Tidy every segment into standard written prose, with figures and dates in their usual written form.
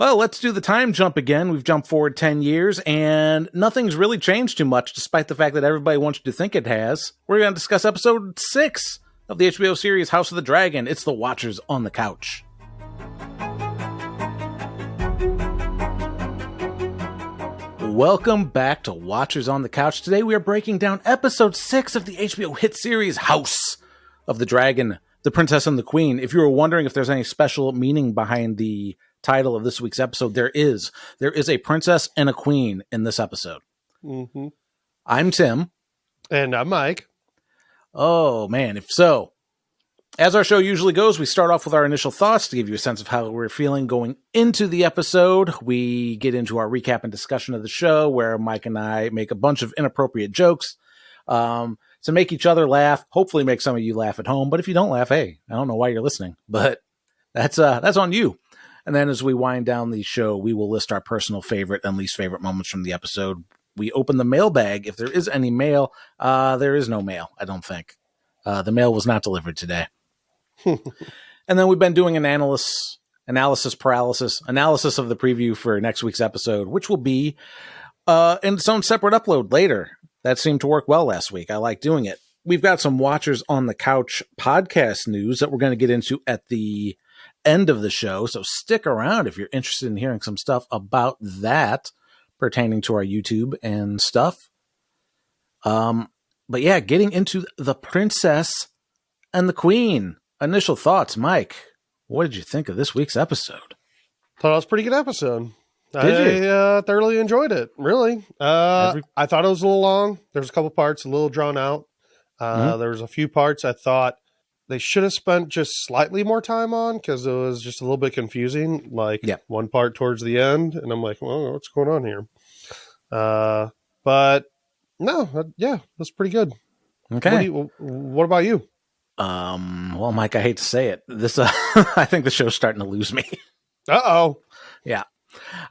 Well, let's do the time jump again. We've jumped forward 10 years, and nothing's really changed too much, despite the fact that everybody wants you to think it has. We're going to discuss episode 6 of the HBO series House of the Dragon. It's The Watchers on the Couch. Welcome back to Watchers on the Couch. Today we are breaking down episode 6 of the HBO hit series House of the Dragon, The Princess and the Queen. If you were wondering if there's any special meaning behind the title of this week's episode, there is. There is a princess and a queen in this episode. Mm-hmm. I'm Tim. And I'm Mike. Oh, man. If so, as our show usually goes, we start off with our initial thoughts to give you a sense of how we're feeling going into the episode. We get into our recap and discussion of the show, where Mike and I make a bunch of inappropriate jokes to make each other laugh, hopefully make some of you laugh at home. But if you don't laugh, hey, I don't know why you're listening, but that's on you. And then as we wind down the show, we will list our personal favorite and least favorite moments from the episode. We open the mailbag. If there is any mail, there is no mail, I don't think. The mail was not delivered today. And then we've been doing an analysis of the preview for next week's episode, which will be in its own separate upload later. That seemed to work well last week. I like doing it. We've got some Watchers on the Couch podcast news that we're going to get into at the end of the show, so stick around if you're interested in hearing some stuff about that pertaining to our YouTube and stuff. But yeah, getting into The Princess and the Queen. Initial thoughts, Mike. What did you think of this week's episode? Thought it was a pretty good episode. Did you? I thoroughly enjoyed it, really. I thought it was a little long. There's a couple parts a little drawn out. There was a few parts I thought they should have spent just slightly more time on, because it was just a little bit confusing. One part towards the end, and I'm like, well, what's going on here? But no, it was pretty good. Okay. What about you? Well, Mike, I hate to say it. This, I think the show's starting to lose me. Uh-oh. Yeah.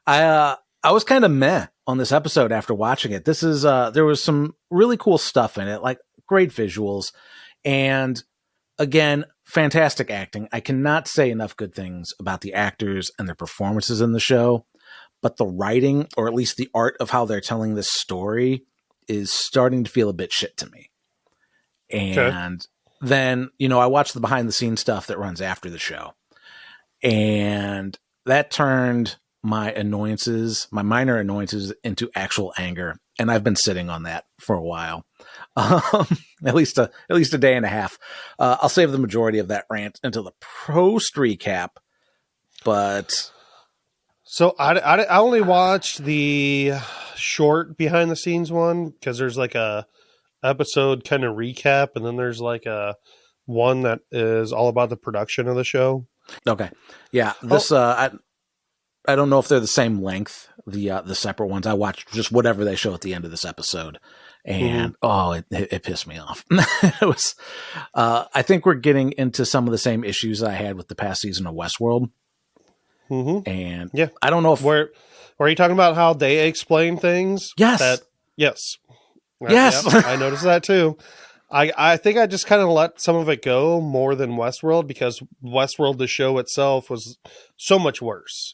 I was kind of meh on this episode after watching it. This is, there was some really cool stuff in it, like great visuals, and again, fantastic acting. I cannot say enough good things about the actors and their performances in the show, but the writing, or at least the art of how they're telling this story, is starting to feel a bit shit to me. And then, I watched the behind the scenes stuff that runs after the show, and that turned my minor annoyances into actual anger. And I've been sitting on that for a while, at least a day and a half. I'll save the majority of that rant until the post recap. But so I only watched the short behind the scenes one, because there's like a episode kind of recap, and then there's like a one that is all about the production of the show. Okay, yeah. This I don't know if they're the same length, the separate ones. I watched just whatever they show at the end of this episode, and it pissed me off. It was, I think we're getting into some of the same issues I had with the past season of Westworld. Mm-hmm. And I don't know if were you talking about how they explain things? Yes. Yes. Yes. Yep, I noticed that too. I think I just kind of let some of it go more than Westworld, because Westworld, the show itself, was so much worse.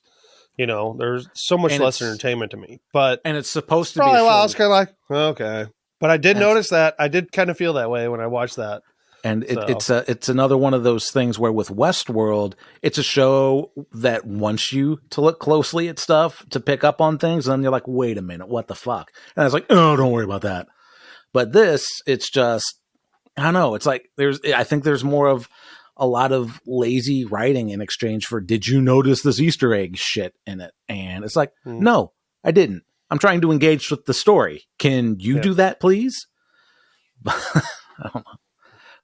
There's so much less entertainment to me. And it's supposed to be. I was kind of like, okay. But I did notice that. I did kind of feel that way when I watched that. And it's another one of those things where with Westworld, it's a show that wants you to look closely at stuff to pick up on things. And then you're like, wait a minute, what the fuck? And I was like, oh, don't worry about that. But this, it's just, I don't know. It's like I think there's more of a lot of lazy writing in exchange for, did you notice this Easter egg shit in it? And it's like, no, I didn't. I'm trying to engage with the story. Can you do that, please? I don't know.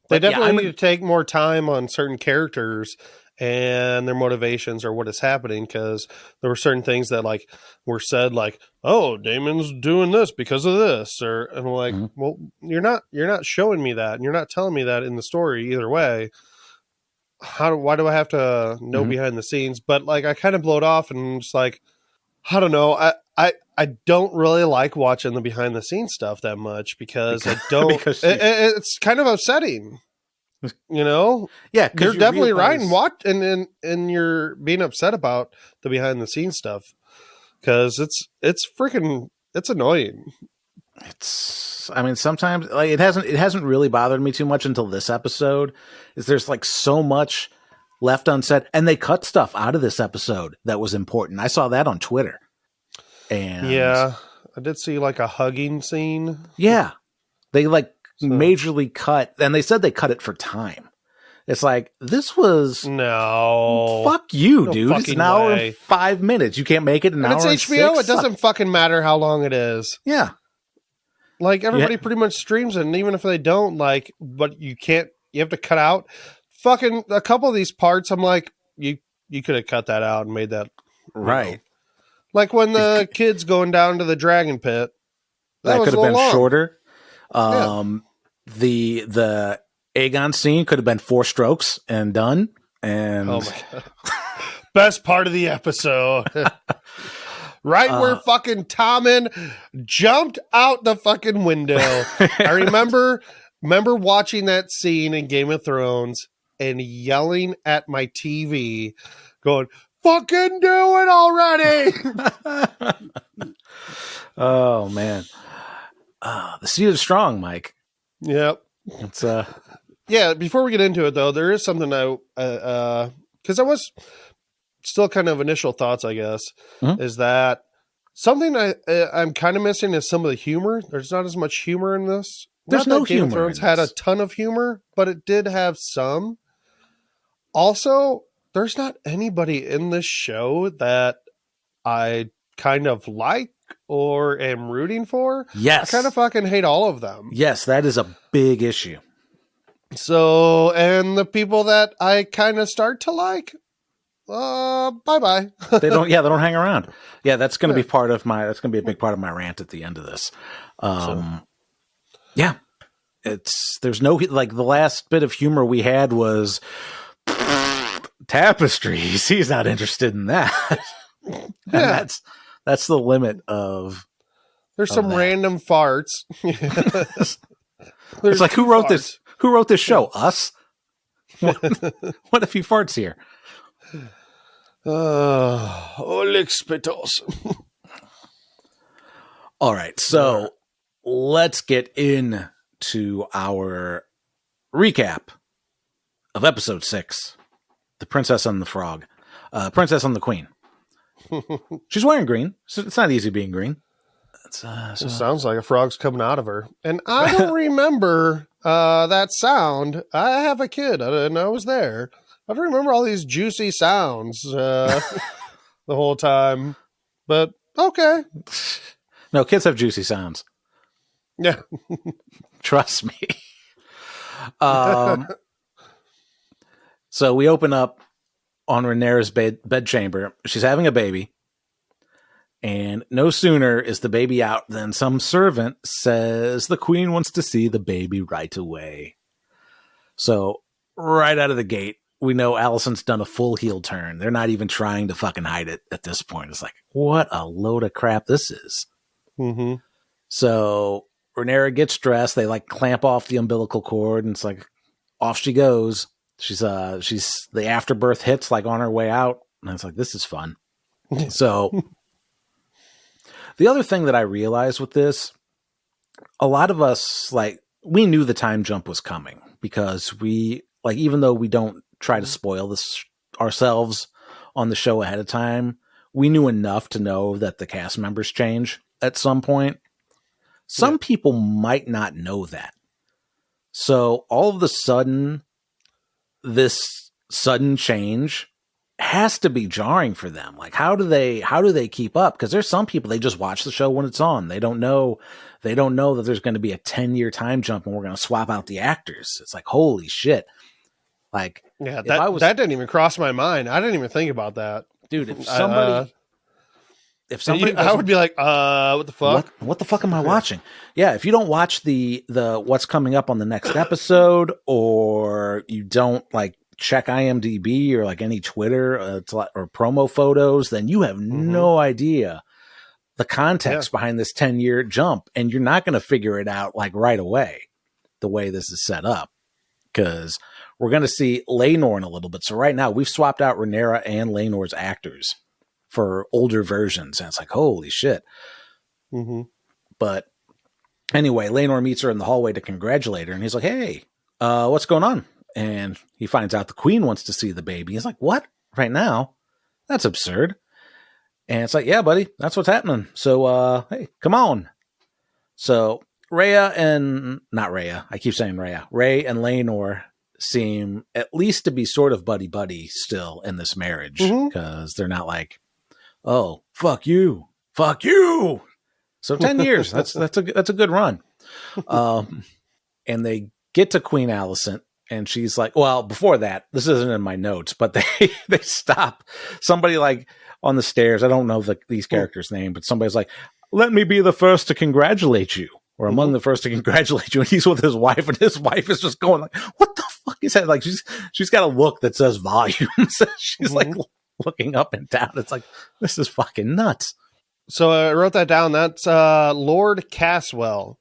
They definitely need to take more time on certain characters and their motivations or what is happening, because there were certain things that were said, like, oh, Damon's doing this because of this, and I'm like, well, you're not showing me that, and you're not telling me that in the story either way. Why do I have to know behind the scenes? But I kind of blow it off, and just like, I don't know. I don't really like watching the behind the scenes stuff that much, because I don't, it's kind of upsetting. You know? Yeah, you're definitely right and you're being upset about the behind the scenes stuff because it's annoying. I mean, sometimes like it hasn't really bothered me too much until this episode. Is there's like so much left unsaid, and they cut stuff out of this episode that was important. I saw that on Twitter. And yeah, I did see like a hugging scene. Yeah, they majorly cut, and they said they cut it for time. It's like, this was no. Fuck you, dude. It's an hour and 5 minutes. You can't make it an hour and it's HBO. 6. It doesn't fucking matter how long it is. Yeah. Like, everybody pretty much streams it, and even if they don't, like, but you have to cut out fucking a couple of these parts. I'm like, you could have cut that out and made that. Right. Know. Like when the kid's going down to the dragon pit. That could have been long. shorter. The Aegon scene could have been 4 strokes and done. And oh my God. Best part of the episode. Right where fucking Tommen jumped out the fucking window. I remember watching that scene in Game of Thrones and yelling at my TV, going, fucking do it already. Oh, man. The seed is strong, Mike. Yep. It's yeah, before we get into it, though, there is something because I was still kind of initial thoughts, I guess, is that something I'm kind of missing is some of the humor. There's not as much humor in this. There's no humor. Game of Thrones had a ton of humor, but it did have some. Also, there's not anybody in this show that I kind of like or am rooting for. Yes. I kind of fucking hate all of them. Yes, that is a big issue. So, and the people that I kind of start to like, bye-bye. They don't hang around. Yeah, that's going to be that's going to be a big part of my rant at the end of this. Yeah, there's no, like, the last bit of humor we had was tapestries. He's not interested in that. Yeah. That's the limit of. There's some random farts. It's like, who wrote this? Who wrote this show? Us? What if he farts here? Onyx petals. All right, so let's get into our recap of episode 6, The Princess and the Frog. Princess and the Queen. She's wearing green, so it's not easy being green. It sounds like a frog's coming out of her. And I don't remember that sound. I have a kid, and I was there. I don't remember all these juicy sounds the whole time. But, okay. No, kids have juicy sounds. Yeah. Trust me. So we open up on Rhaenyra's bedchamber. She's having a baby. And no sooner is the baby out than some servant says the queen wants to see the baby right away. So right out of the gate, we know Alicent's done a full heel turn. They're not even trying to fucking hide it at this point. It's like, what a load of crap this is. Mm-hmm. So Rhaenyra gets dressed. They like clamp off the umbilical cord, and it's like, off she goes. She's the afterbirth hits like on her way out. And it's like, this is fun. So the other thing that I realized with this, a lot of us, like, we knew the time jump was coming because we, like, even though we don't try to spoil this ourselves on the show ahead of time, we knew enough to know that the cast members change at some point. Some people might not know that. So all of a sudden, this sudden change has to be jarring for them. Like, how do they keep up? Because there's some people, they just watch the show when it's on. They don't know that there's going to be a 10-year time jump and we're going to swap out the actors. It's like, holy shit. Like, yeah, that didn't even cross my mind. I didn't even think about that. Dude, if somebody I would be like, what the fuck? What the fuck am I watching? Yeah, if you don't watch the what's coming up on the next episode, or you don't like check IMDb or like any Twitter or promo photos, then you have no idea the context behind this 10-year jump, and you're not going to figure it out like right away the way this is set up. because we're going to see Laenor in a little bit. So right now we've swapped out Rhaenyra and Laenor's actors for older versions. And it's like, holy shit. Mm-hmm. But anyway, Laenor meets her in the hallway to congratulate her. And he's like, hey, what's going on? And he finds out the queen wants to see the baby. He's like, what? Right now? That's absurd. And it's like, yeah, buddy, that's what's happening. So, hey, come on. So Ray and Laenor seem at least to be sort of buddy-buddy still in this marriage, because they're not like, oh, fuck you. So 10 years, that's a good run. And they get to Queen Alicent, and she's like, well, before that, this isn't in my notes, but they stop somebody like on the stairs. I don't know these characters' name, but somebody's like, let me be the first to congratulate you, or among the first to congratulate you. And he's with his wife, and his wife is just going like, what the fuck is that? Like, she's got a look that says volumes. She's like looking up and down. It's like, this is fucking nuts. So I wrote that down. That's Lord Caswell.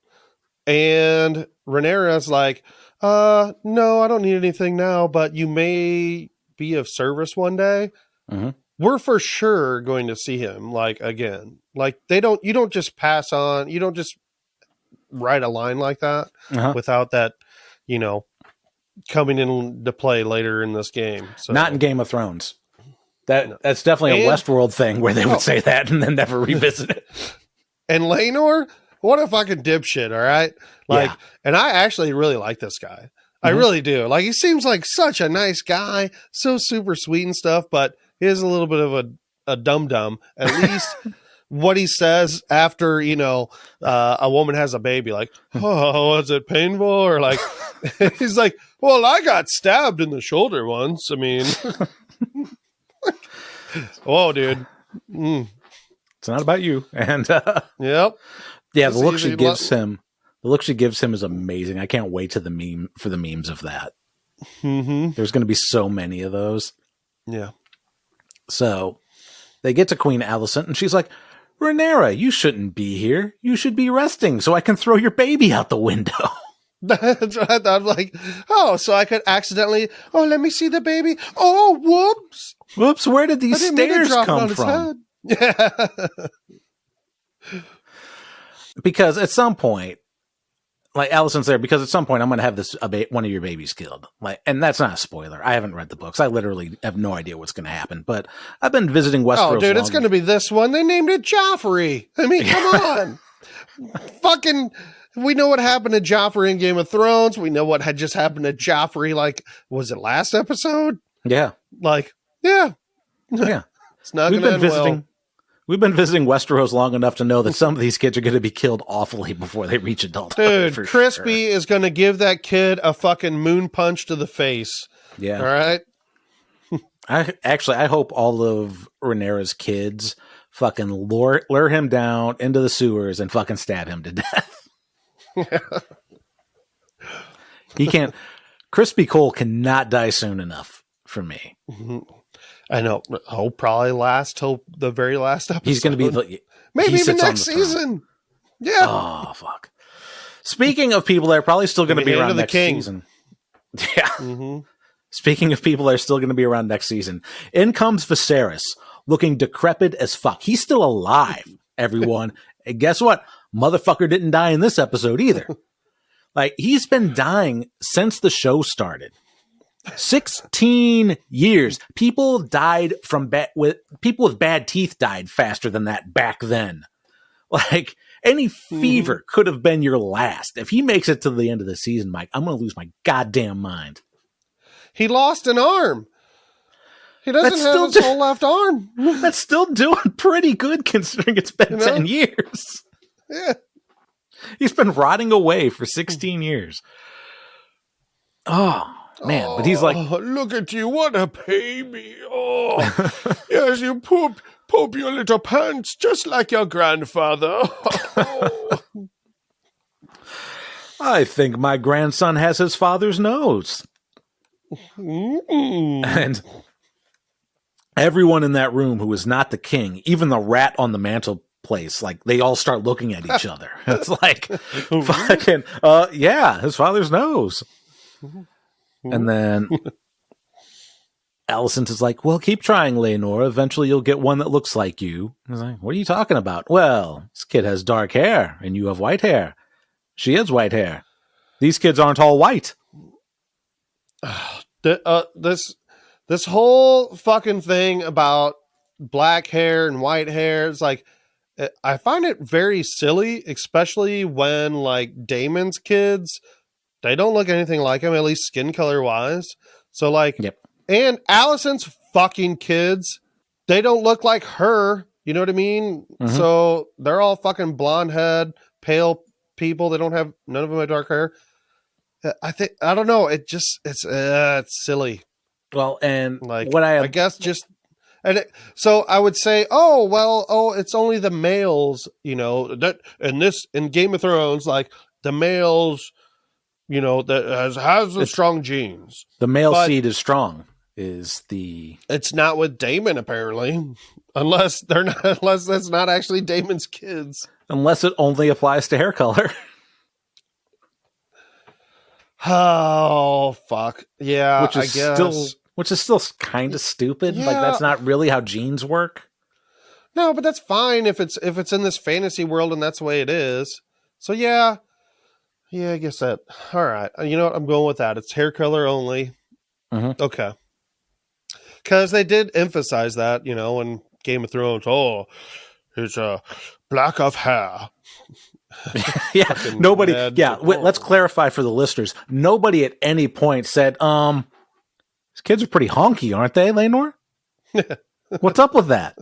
And Rhaenyra's like, no, I don't need anything now, but you may be of service one day. We're for sure going to see him, like, again. Like, you don't just pass on, you don't just write a line like that without that, coming into play later in this game. So, not in Game of Thrones. That's definitely a Westworld thing where they would say that and then never revisit it. And Laenor, what a fucking dipshit, all right? Like, and I actually really like this guy. I really do. Like, he seems like such a nice guy, so super sweet and stuff, but he is a little bit of a dum-dum. At least what he says after, a woman has a baby, like, oh, was it painful? Or like, he's like, well, I got stabbed in the shoulder once. I mean, whoa, dude. It's not about you. And yep. Yeah, the look she gives him is amazing. I can't wait for the memes of that. There's going to be so many of those. Yeah. So they get to Queen Alicent, and she's like, Rhaenyra, you shouldn't be here. You should be resting so I can throw your baby out the window. That's what I thought. I'm like, oh, so I could accidentally, let me see the baby. Oh, whoops. Whoops, where did these stairs come from? Yeah. Because at some point, like Alicent's there, because at some point I'm going to have one of your babies killed. Like, and that's not a spoiler. I haven't read the books. I literally have no idea what's going to happen. But I've been visiting Westeros. Oh, dude, it's going to be this one. They named it Joffrey. I mean, come on. Fucking, we know what happened to Joffrey in Game of Thrones. We know what had just happened to Joffrey. Like, was it last episode? Yeah. Like, yeah. It's not going to end well. We've been visiting Westeros long enough to know that some of these kids are going to be killed awfully before they reach adulthood. Dude, Crispy is going to give that kid a fucking moon punch to the face. Yeah. All right? I hope all of Rhaenyra's kids fucking lure him down into the sewers and fucking stab him to death. He can't. Crispy Cole cannot die soon enough for me. I know. He'll probably last till the very last episode. He's going to be maybe even next season. Yeah. Oh, fuck. Speaking of people that are probably still going to be around next season. Yeah. Speaking of people that are still going to be around next season, in comes Viserys, looking decrepit as fuck. He's still alive, everyone. And guess what? Motherfucker didn't die in this episode either. Like, he's been dying since the show started. 16 years. People died from people with bad teeth died faster than that back then. Like, any fever could have been your last. If he makes it to the end of the season, Mike, I'm going to lose my goddamn mind. He lost an arm. He doesn't have his whole left arm. That's still doing pretty good considering it's been 10 years. Yeah. He's been rotting away for 16 years. Oh. Man, but he's like, look at you, what a baby. Oh, yes, you poop your little pants just like your grandfather. I think my grandson has his father's nose. And everyone in that room who is not the king, even the rat on the mantelpiece, like, they all start looking at each other. It's like, fucking, yeah, his father's nose. And then Alicent is like, well, keep trying, Laenor. Eventually you'll get one that looks like you. I was like, what are you talking about? Well, this kid has dark hair and you have white hair. She has white hair. These kids aren't all white. This whole fucking thing about black hair and white hair is like, I find it very silly, especially when like Damon's kids, they don't look anything like him, at least skin color wise. So like, yep. And Alicent's fucking kids, they don't look like her. You know what I mean? Mm-hmm. So they're all fucking blonde head, pale people. They don't have, none of them have dark hair. I don't know. It's silly. Well, and like, I guess just, so I would say, it's only the males, you know, that in Game of Thrones, like the males, you know, that has the strong genes. The male seed is strong. It's not with Daemon apparently, unless that's not actually Daemon's kids. Unless it only applies to hair color. Oh fuck. Yeah, which is still kind of stupid. Yeah. Like that's not really how genes work. No, but that's fine if it's in this fantasy world and that's the way it is. So yeah, I guess that. All right, you know what? I'm going with that. It's hair color only. Mm-hmm. Okay. Because they did emphasize that, you know, in Game of Thrones. Oh, it's black of hair. Yeah, nobody. Yeah, let's clarify for the listeners. Nobody at any point said, "These kids are pretty honky, aren't they, Laenor? What's up with that?"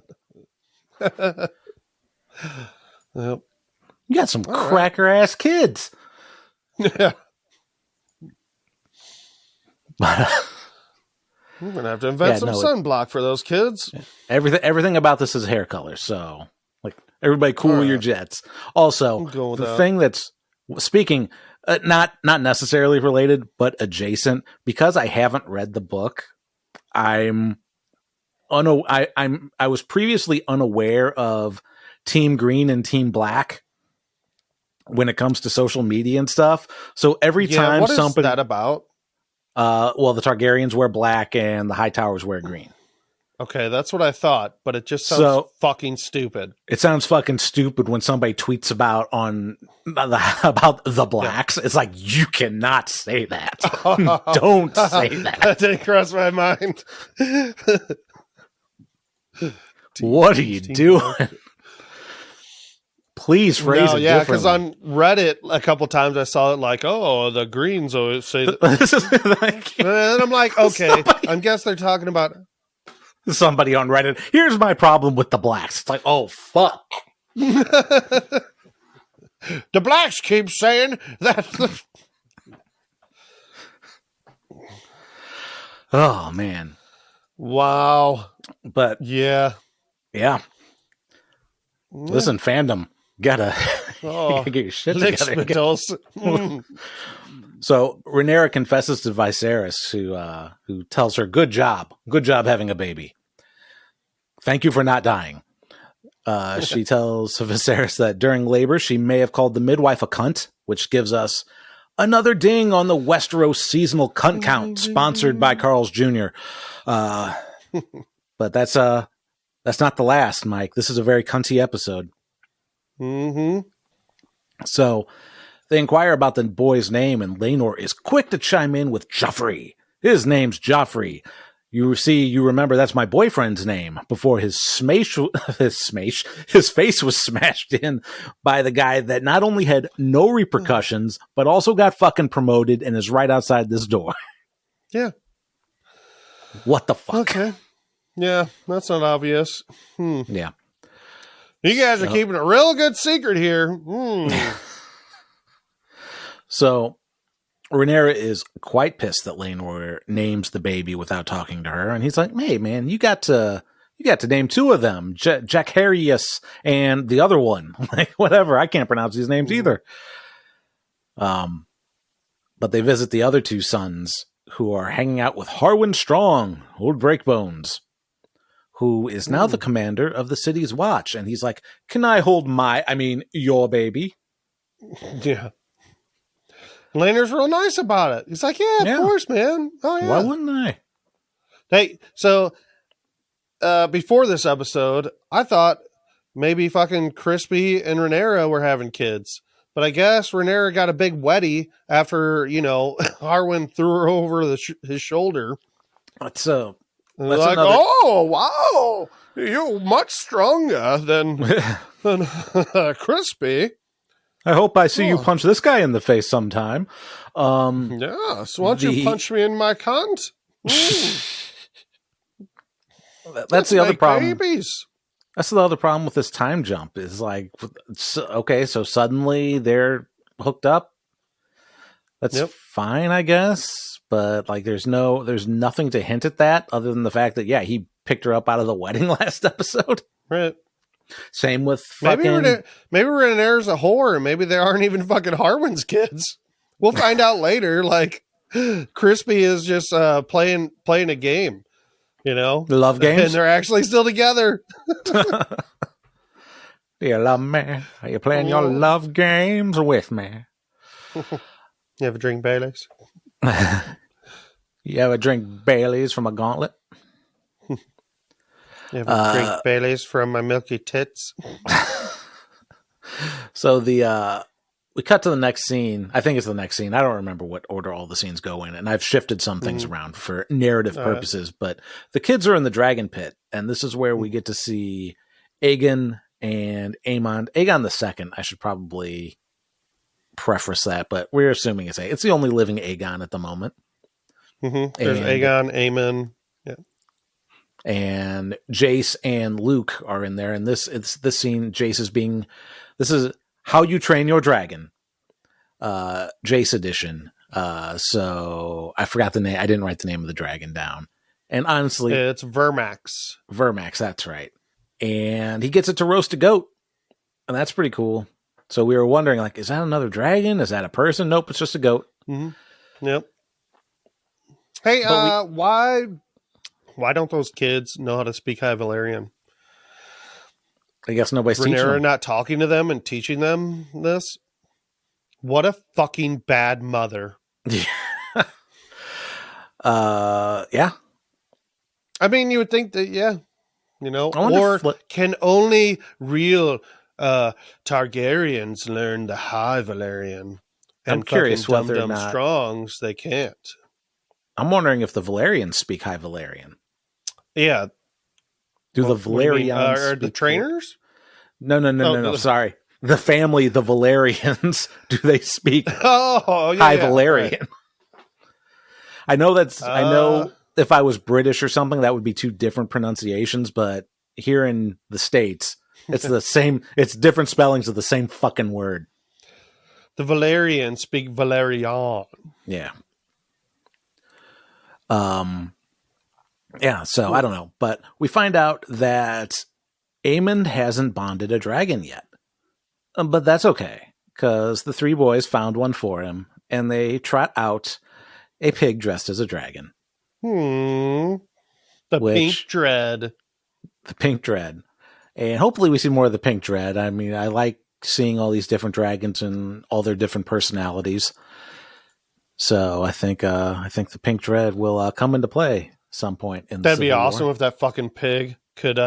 Yep. You got some cracker ass kids. Yeah. We're gonna have to invent some sunblock for those kids. Everything about this is hair color. So, like, everybody, cool your jets. Also, the thing that's speaking, not necessarily related, but adjacent. Because I haven't read the book, I was previously unaware of Team Green and Team Black when it comes to social media and stuff. So every time what is that about? Well, the Targaryens wear black and the Hightowers wear green. Okay, that's what I thought, but it just sounds fucking stupid. It sounds fucking stupid when somebody tweets about the blacks. Yeah. It's like, you cannot say that. Don't say that. That didn't cross my mind. What are you doing? Please phrase it differently. Yeah, because on Reddit a couple times I saw it like, the Greens always say that. And I'm like, okay, I guess they're talking about somebody on Reddit. Here's my problem with the blacks. It's like, oh, fuck. The blacks keep saying that. Oh, man. Wow. But yeah. Listen, fandom. Gotta get your shit together. So Rhaenyra confesses to Viserys, who tells her, good job having a baby. Thank you for not dying. She tells Viserys that during labor, she may have called the midwife a cunt, which gives us another ding on the Westeros seasonal cunt count, sponsored by Carl's Jr. But that's not the last, Mike. This is a very cunty episode. Mm-hmm. So they inquire about the boy's name, and Laenor is quick to chime in with Joffrey. His name's Joffrey. You remember that's my boyfriend's name before his face was smashed in by the guy that not only had no repercussions, but also got fucking promoted and is right outside this door. Yeah. What the fuck? Okay. Yeah, that's not obvious. Yeah. You guys are keeping a real good secret here. So Rhaenyra is quite pissed that Laenor names the baby without talking to her, and he's like, "Hey, man, you got to name two of them, Jackarius and the other one, like whatever. I can't pronounce these names either." But they visit the other two sons, who are hanging out with Harwin Strong, old Breakbones, who is now the commander of the city's watch. And he's like, can I hold your baby? Yeah. Lander's real nice about it. He's like, yeah, of course, man. Oh, yeah. Why wouldn't I? Hey, so before this episode, I thought maybe fucking Crispy and Rhaenyra were having kids. But I guess Rhaenyra got a big wetty after, Harwin threw her over his shoulder. That's like, oh, wow, you're much stronger than Crispy. I hope I see you punch this guy in the face sometime. Yes, why don't you punch me in my cunt? That's the other problem. Babies. That's the other problem with this time jump is like, okay, so suddenly they're hooked up. That's fine, I guess. But like, there's nothing to hint at that other than the fact that, he picked her up out of the wedding last episode. Right. Same with fucking... Maybe Rhaenyra's a whore and maybe they aren't even fucking Harwin's kids. We'll find out later. Like, Crispy is just playing a game. The love games? And they're actually still together. Do you love me? Are you playing your love games with me? You ever drink Baileys? You ever drink Baileys from a gauntlet? You ever drink Baileys from my milky tits? So we cut to the next scene. I think it's the next scene. I don't remember what order all the scenes go in, and I've shifted some things around for narrative purposes. But the kids are in the dragon pit, and this is where we get to see Aegon and Aemond. Aegon the Second. I should probably preface that, but we're assuming it's the only living Aegon at the moment. Mm-hmm. There's Aegon, Aemon, and Jace and Luke are in there. And this scene, Jace is this is How You Train Your Dragon, Jace edition. So I forgot the name. I didn't write the name of the dragon down. And honestly, it's Vermax. Vermax, that's right. And he gets it to roast a goat, and that's pretty cool. So we were wondering, like, is that another dragon? Is that a person? Nope, it's just a goat. Mm-hmm. Yep. Hey, why don't those kids know how to speak High Valyrian? I guess nobody's teaching them. Not talking to them and teaching them this? What a fucking bad mother. Yeah. I mean, you would think that, or can only real Targaryens learn the High Valyrian? I'm curious whether dumb Strongs, they can't. I'm wondering if the Valyrians speak High Valyrian. Yeah. Do the Valyrians are the trainers? No. Sorry. The family, the Valyrians, do they speak High Valyrian? Right. I know if I was British or something, that would be two different pronunciations, but here in the States, it's the same, it's different spellings of the same fucking word. The Valyrians speak Valerian. Yeah. So I don't know, but we find out that Aemond hasn't bonded a dragon yet. But that's okay, because the three boys found one for him, and they trot out a pig dressed as a dragon. Pink Dread. The Pink Dread. And hopefully we see more of the Pink Dread. I mean, I like seeing all these different dragons and all their different personalities. So I think the Pink Dread will come into play some point in the That'd be Civil awesome War. If that fucking pig could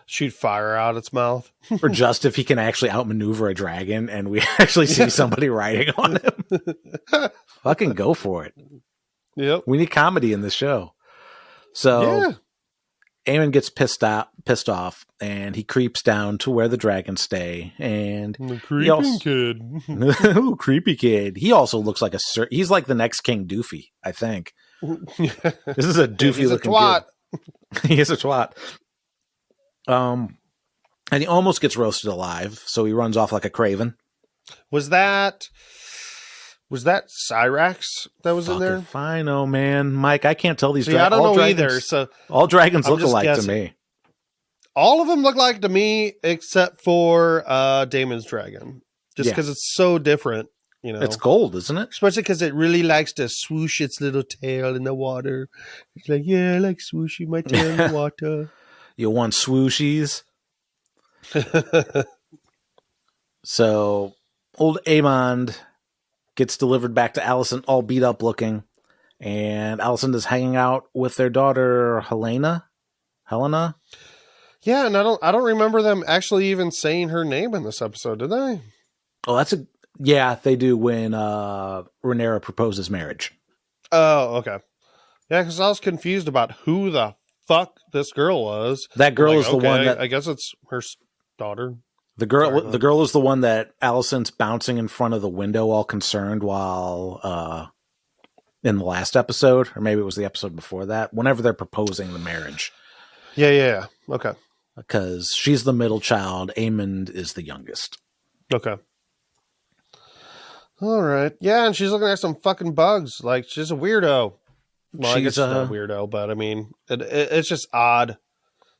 shoot fire out its mouth. Or just if he can actually outmaneuver a dragon and we actually see somebody riding on him. Fucking go for it. Yep. We need comedy in this show. So Aemon gets pissed off, and he creeps down to where the dragons stay. And the creeping kid. Ooh, creepy kid. He also looks like he's like the next King Doofy, I think. This is a doofy looking twat. Kid. He is a twat. And he almost gets roasted alive, so he runs off like a craven. Was that Cyrax that was in there? Fine, oh man, Mike. I can't tell these. See, I don't know either. So all dragons look alike to me. All of them look like to me, except for Daemon's dragon, just because it's so different. It's gold, isn't it? Especially because it really likes to swoosh its little tail in the water. It's like, I like swooshing my tail in the water. You want swooshies? So old Aemond gets delivered back to Allison, all beat up looking. And Allison is hanging out with their daughter, Helena. Yeah, and I don't remember them actually even saying her name in this episode, did they? Oh, yeah, they do when Rhaenyra proposes marriage. Oh, okay. Yeah, because I was confused about who the fuck this girl was. That girl is the one that I guess it's her daughter. The girl is the one that Allison's bouncing in front of the window, all concerned, while in the last episode, or maybe it was the episode before that. Whenever they're proposing the marriage, yeah. Okay, because she's the middle child, Aemond is the youngest. Okay. All right. Yeah, and she's looking at some fucking bugs. Like, she's a weirdo. Well, I guess she's not a weirdo, but I mean, it's just odd.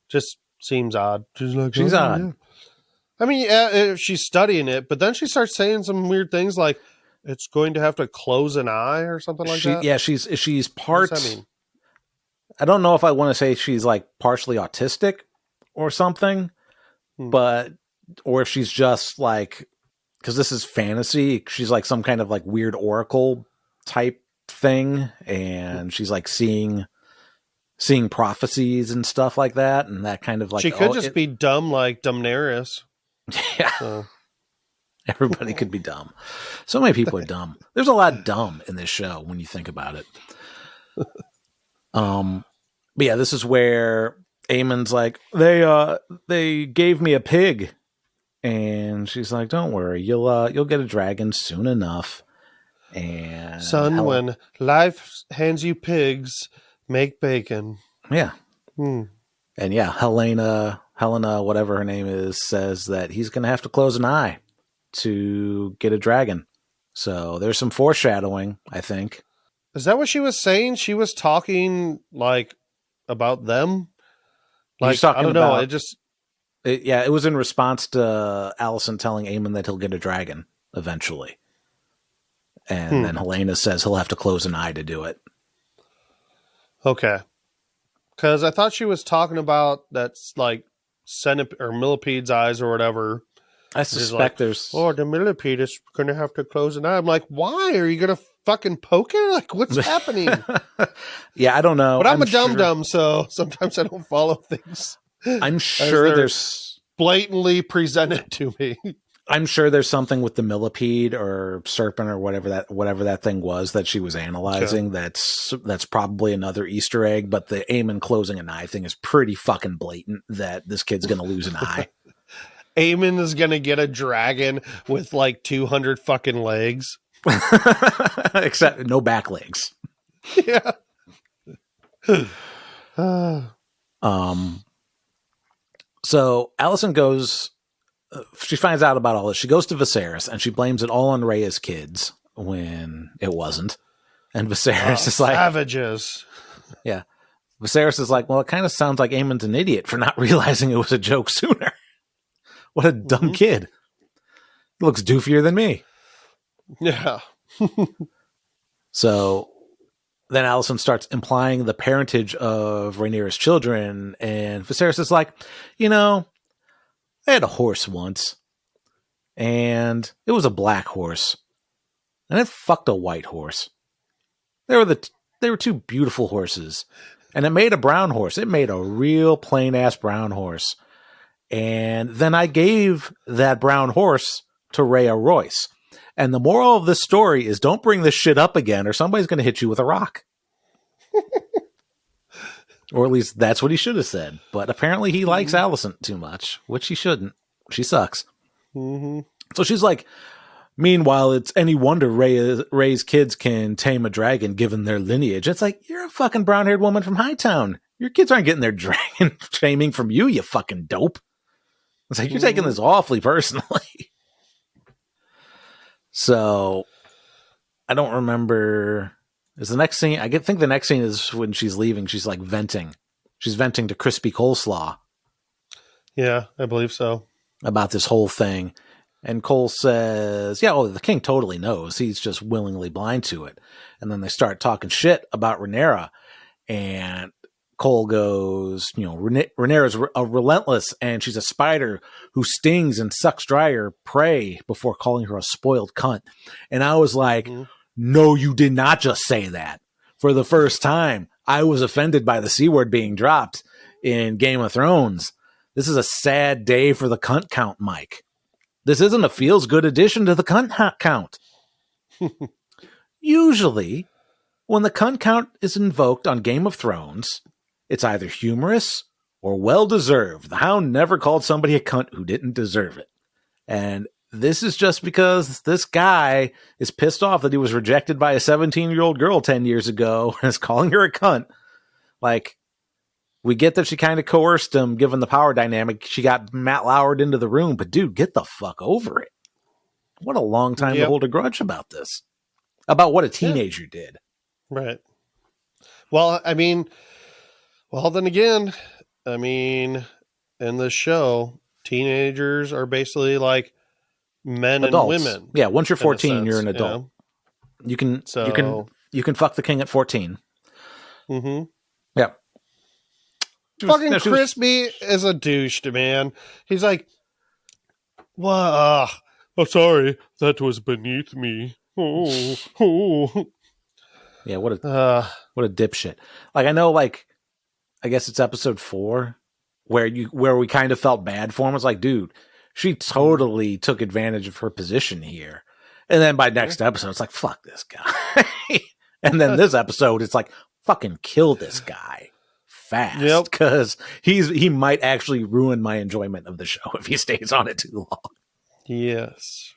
Just seems odd. She's odd. Yeah. I mean, yeah, if she's studying it, but then she starts saying some weird things like, it's going to have to close an eye or something like that. Yeah, she's part. What does that mean? I don't know if I want to say she's like partially autistic or something, but, or if she's just like, because this is fantasy, she's like some kind of like weird oracle type thing, and she's like seeing prophecies and stuff like that, and that kind of like she could just be dumb like Daenerys. Yeah, so. Everybody could be dumb. So many people are dumb. There's a lot of dumb in this show when you think about it. But yeah, this is where Aemon's like, they gave me a pig. And she's like, "Don't worry, you'll get a dragon soon enough." And son, when life hands you pigs, make bacon. Yeah. And yeah, Helena, whatever her name is, says that he's going to have to close an eye to get a dragon. So there's some foreshadowing, I think. Is that what she was saying? She was talking like about them. Like, I don't know. It was in response to Allison telling Aemon that he'll get a dragon eventually. And then Helena says he'll have to close an eye to do it. Okay. Because I thought she was talking about that's like or millipede's eyes or whatever. I suspect there's... Oh, the millipede is going to have to close an eye. I'm like, why? Are you going to fucking poke it? Like, what's happening? Yeah, I don't know. But I'm a dum-dum, so sometimes I don't follow things. I'm sure there's blatantly presented to me. I'm sure there's something with the millipede or serpent or whatever that thing was that she was analyzing. Okay. That's probably another Easter egg, but the Aemon closing an eye thing is pretty fucking blatant that this kid's going to lose an eye. Aemon is going to get a dragon with like 200 fucking legs. Except no back legs. Yeah. So Allison goes, she finds out about all this. She goes to Viserys and she blames it all on Rhea's kids when it wasn't. And Viserys is like, savages. Yeah. Viserys is like, well, it kind of sounds like Aemon's an idiot for not realizing it was a joke sooner. What a dumb kid. He looks doofier than me. Yeah. So then Allison starts implying the parentage of Rhaenyra's children, and Viserys is like, I had a horse once, and it was a black horse, and it fucked a white horse. They were two beautiful horses, and it made a brown horse. It made a real plain-ass brown horse. And then I gave that brown horse to Rhea Royce. And the moral of this story is don't bring this shit up again or somebody's going to hit you with a rock. Or at least that's what he should have said. But apparently he likes Allison too much, which he shouldn't. She sucks. Mm-hmm. So she's like, meanwhile, it's any wonder Ray's kids can tame a dragon given their lineage. It's like, you're a fucking brown-haired woman from Hightown. Your kids aren't getting their dragon taming from you fucking dope. It's like, you're taking this awfully personally. So, I don't remember. Is the next scene? I think the next scene is when she's leaving. She's like venting. She's venting to Crispy Coleslaw. Yeah, I believe so. About this whole thing. And Cole says, yeah, the king totally knows. He's just willingly blind to it. And then they start talking shit about Rhaenyra. And Cole goes, Rhaenyra's relentless, and she's a spider who stings and sucks dry her prey before calling her a spoiled cunt. And I was like, no, you did not just say that. For the first time, I was offended by the C word being dropped in Game of Thrones. This is a sad day for the cunt count, Mike. This isn't a feels-good addition to the cunt count. Usually, when the cunt count is invoked on Game of Thrones, it's either humorous or well-deserved. The Hound never called somebody a cunt who didn't deserve it. And this is just because this guy is pissed off that he was rejected by a 17-year-old girl 10 years ago and is calling her a cunt. Like, we get that she kind of coerced him, given the power dynamic. She got Matt Lauered into the room, but dude, get the fuck over it. What a long time to hold a grudge about this. About what a teenager did. Right. Well, I mean... Well, then again, I mean, in this show, teenagers are basically like men adults. And women. Yeah, once you're 14, you're an adult. You can fuck the king at 14. Mm-hmm. Yeah. Fucking Crispy is a douche, man. He's like, "Wow, oh, sorry, that was beneath me." Oh. Yeah, what a dipshit. Like, I know, like, I guess it's episode 4 where we kind of felt bad for him. It's like, dude, she totally took advantage of her position here. And then by next episode, it's like, fuck this guy. And then this episode, it's like, fucking kill this guy fast. Because he might actually ruin my enjoyment of the show if he stays on it too long. Yes.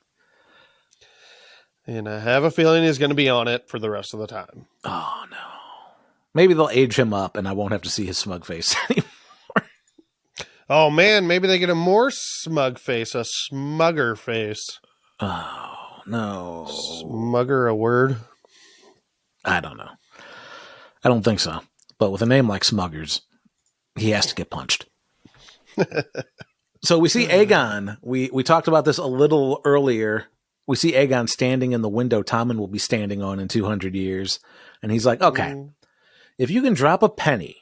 And I have a feeling he's going to be on it for the rest of the time. Oh, no. Maybe they'll age him up and I won't have to see his smug face anymore. Oh, man, maybe they get a more smug face, a smugger face. Oh, no. Smugger a word? I don't know. I don't think so. But with a name like Smuggers, he has to get punched. So we see Aegon. We talked about this a little earlier. We see Aegon standing in the window Tommen will be standing on in 200 years. And he's like, okay, if you can drop a penny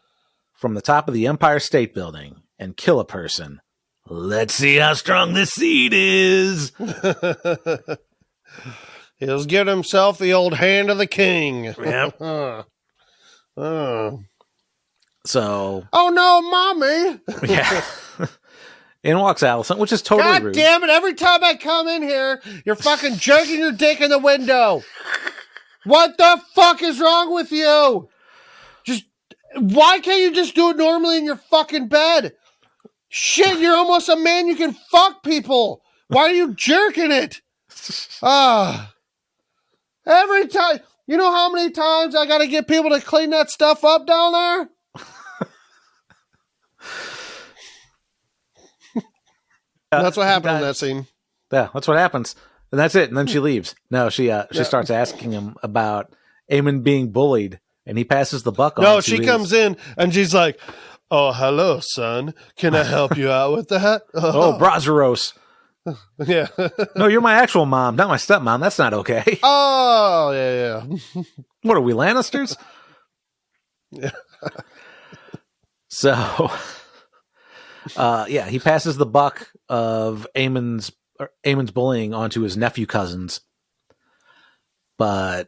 from the top of the Empire State Building and kill a person, let's see how strong this seed is. He'll get himself the old hand of the king. Yep. So. Oh no, mommy. Yeah. In walks Allison, which is totally rude. God damn it, every time I come in here, you're fucking jerking your dick in the window. What the fuck is wrong with you? Why can't you just do it normally in your fucking bed? Shit, you're almost a man. You can fuck people. Why are you jerking it? Every time. You know how many times I got to get people to clean that stuff up down there? That's what happened in that scene. Yeah, that's what happens. And that's it. And then she leaves. No, she starts asking him about Aemon being bullied. And he passes the buck on. No, she comes in and she's like, "Oh, hello, son. Can I help you out with that?" Oh, Brazeros. Yeah. No, you're my actual mom, not my stepmom. That's not okay. Oh, yeah. What are we, Lannisters? Yeah. So, he passes the buck of Aemon's bullying onto his nephew cousins, but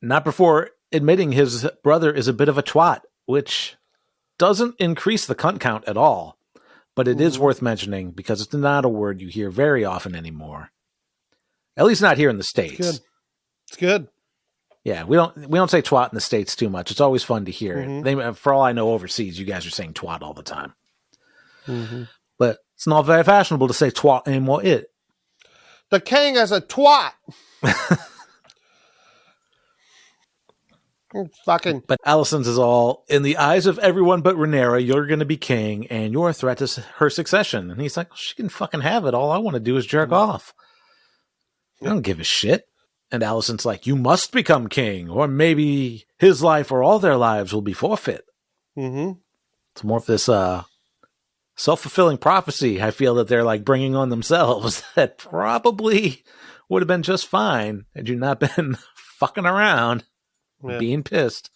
not before admitting his brother is a bit of a twat, which doesn't increase the cunt count at all. But it is worth mentioning because it's not a word you hear very often anymore. At least not here in the States. It's good. Yeah, we don't say twat in the States too much. It's always fun to hear it. For all I know, overseas, you guys are saying twat all the time. Mm-hmm. But it's not very fashionable to say twat anymore. The king is a twat. Fucking. But Alicent's is all, in the eyes of everyone but Rhaenyra, you're going to be king, and you're a threat to her succession. And he's like, she can fucking have it. All I want to do is jerk off. I don't give a shit. And Alicent's like, you must become king, or maybe his life or all their lives will be forfeit. Mm-hmm. It's more of this self-fulfilling prophecy I feel that they're like bringing on themselves that probably would have been just fine had you not been fucking around. Yeah. Being pissed.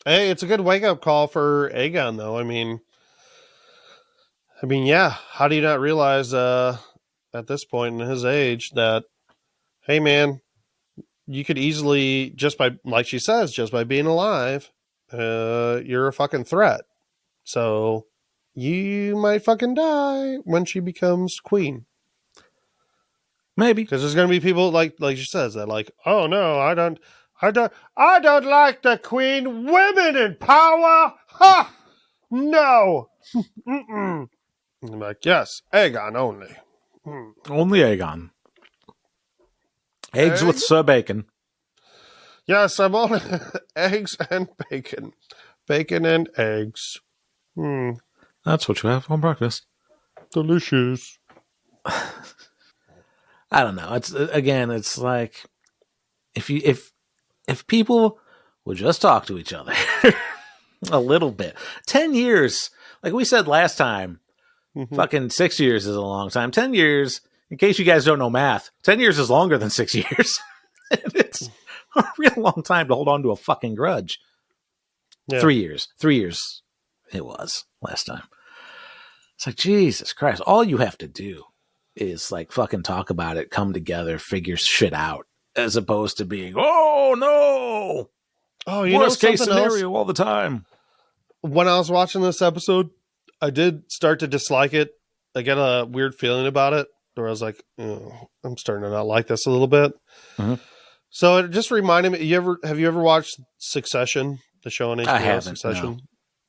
Hey, it's a good wake up call for Aegon, though. I mean, yeah. How do you not realize at this point in his age that, hey, man, you could easily just by, like she says, just by being alive, you're a fucking threat. So you might fucking die when she becomes queen. Maybe because there's going to be people like she says that like, oh no, I don't like the queen. Women in power, ha, no. I'm like, yes, Aegon only. Only Aegon. Eggs with Sir Bacon. Yes, I'm only eggs and bacon. Bacon and eggs. That's what you have for breakfast. Delicious. I don't know. It's like if people would just talk to each other a little bit. 10 years, like we said last time, fucking 6 years is a long time. 10 years, in case you guys don't know math, 10 years is longer than 6 years. It's a real long time to hold on to a fucking grudge. Yeah. 3 years. 3 years it was last time. It's like, Jesus Christ, all you have to do is like fucking talk about it, come together, figure shit out, as opposed to being, oh no, worst case scenario all the time. When I was watching this episode, I did start to dislike it. I got a weird feeling about it where I was like, oh, I'm starting to not like this a little bit. Mm-hmm. So it just reminded me, have you ever watched Succession, the show on HBO? I haven't, Succession?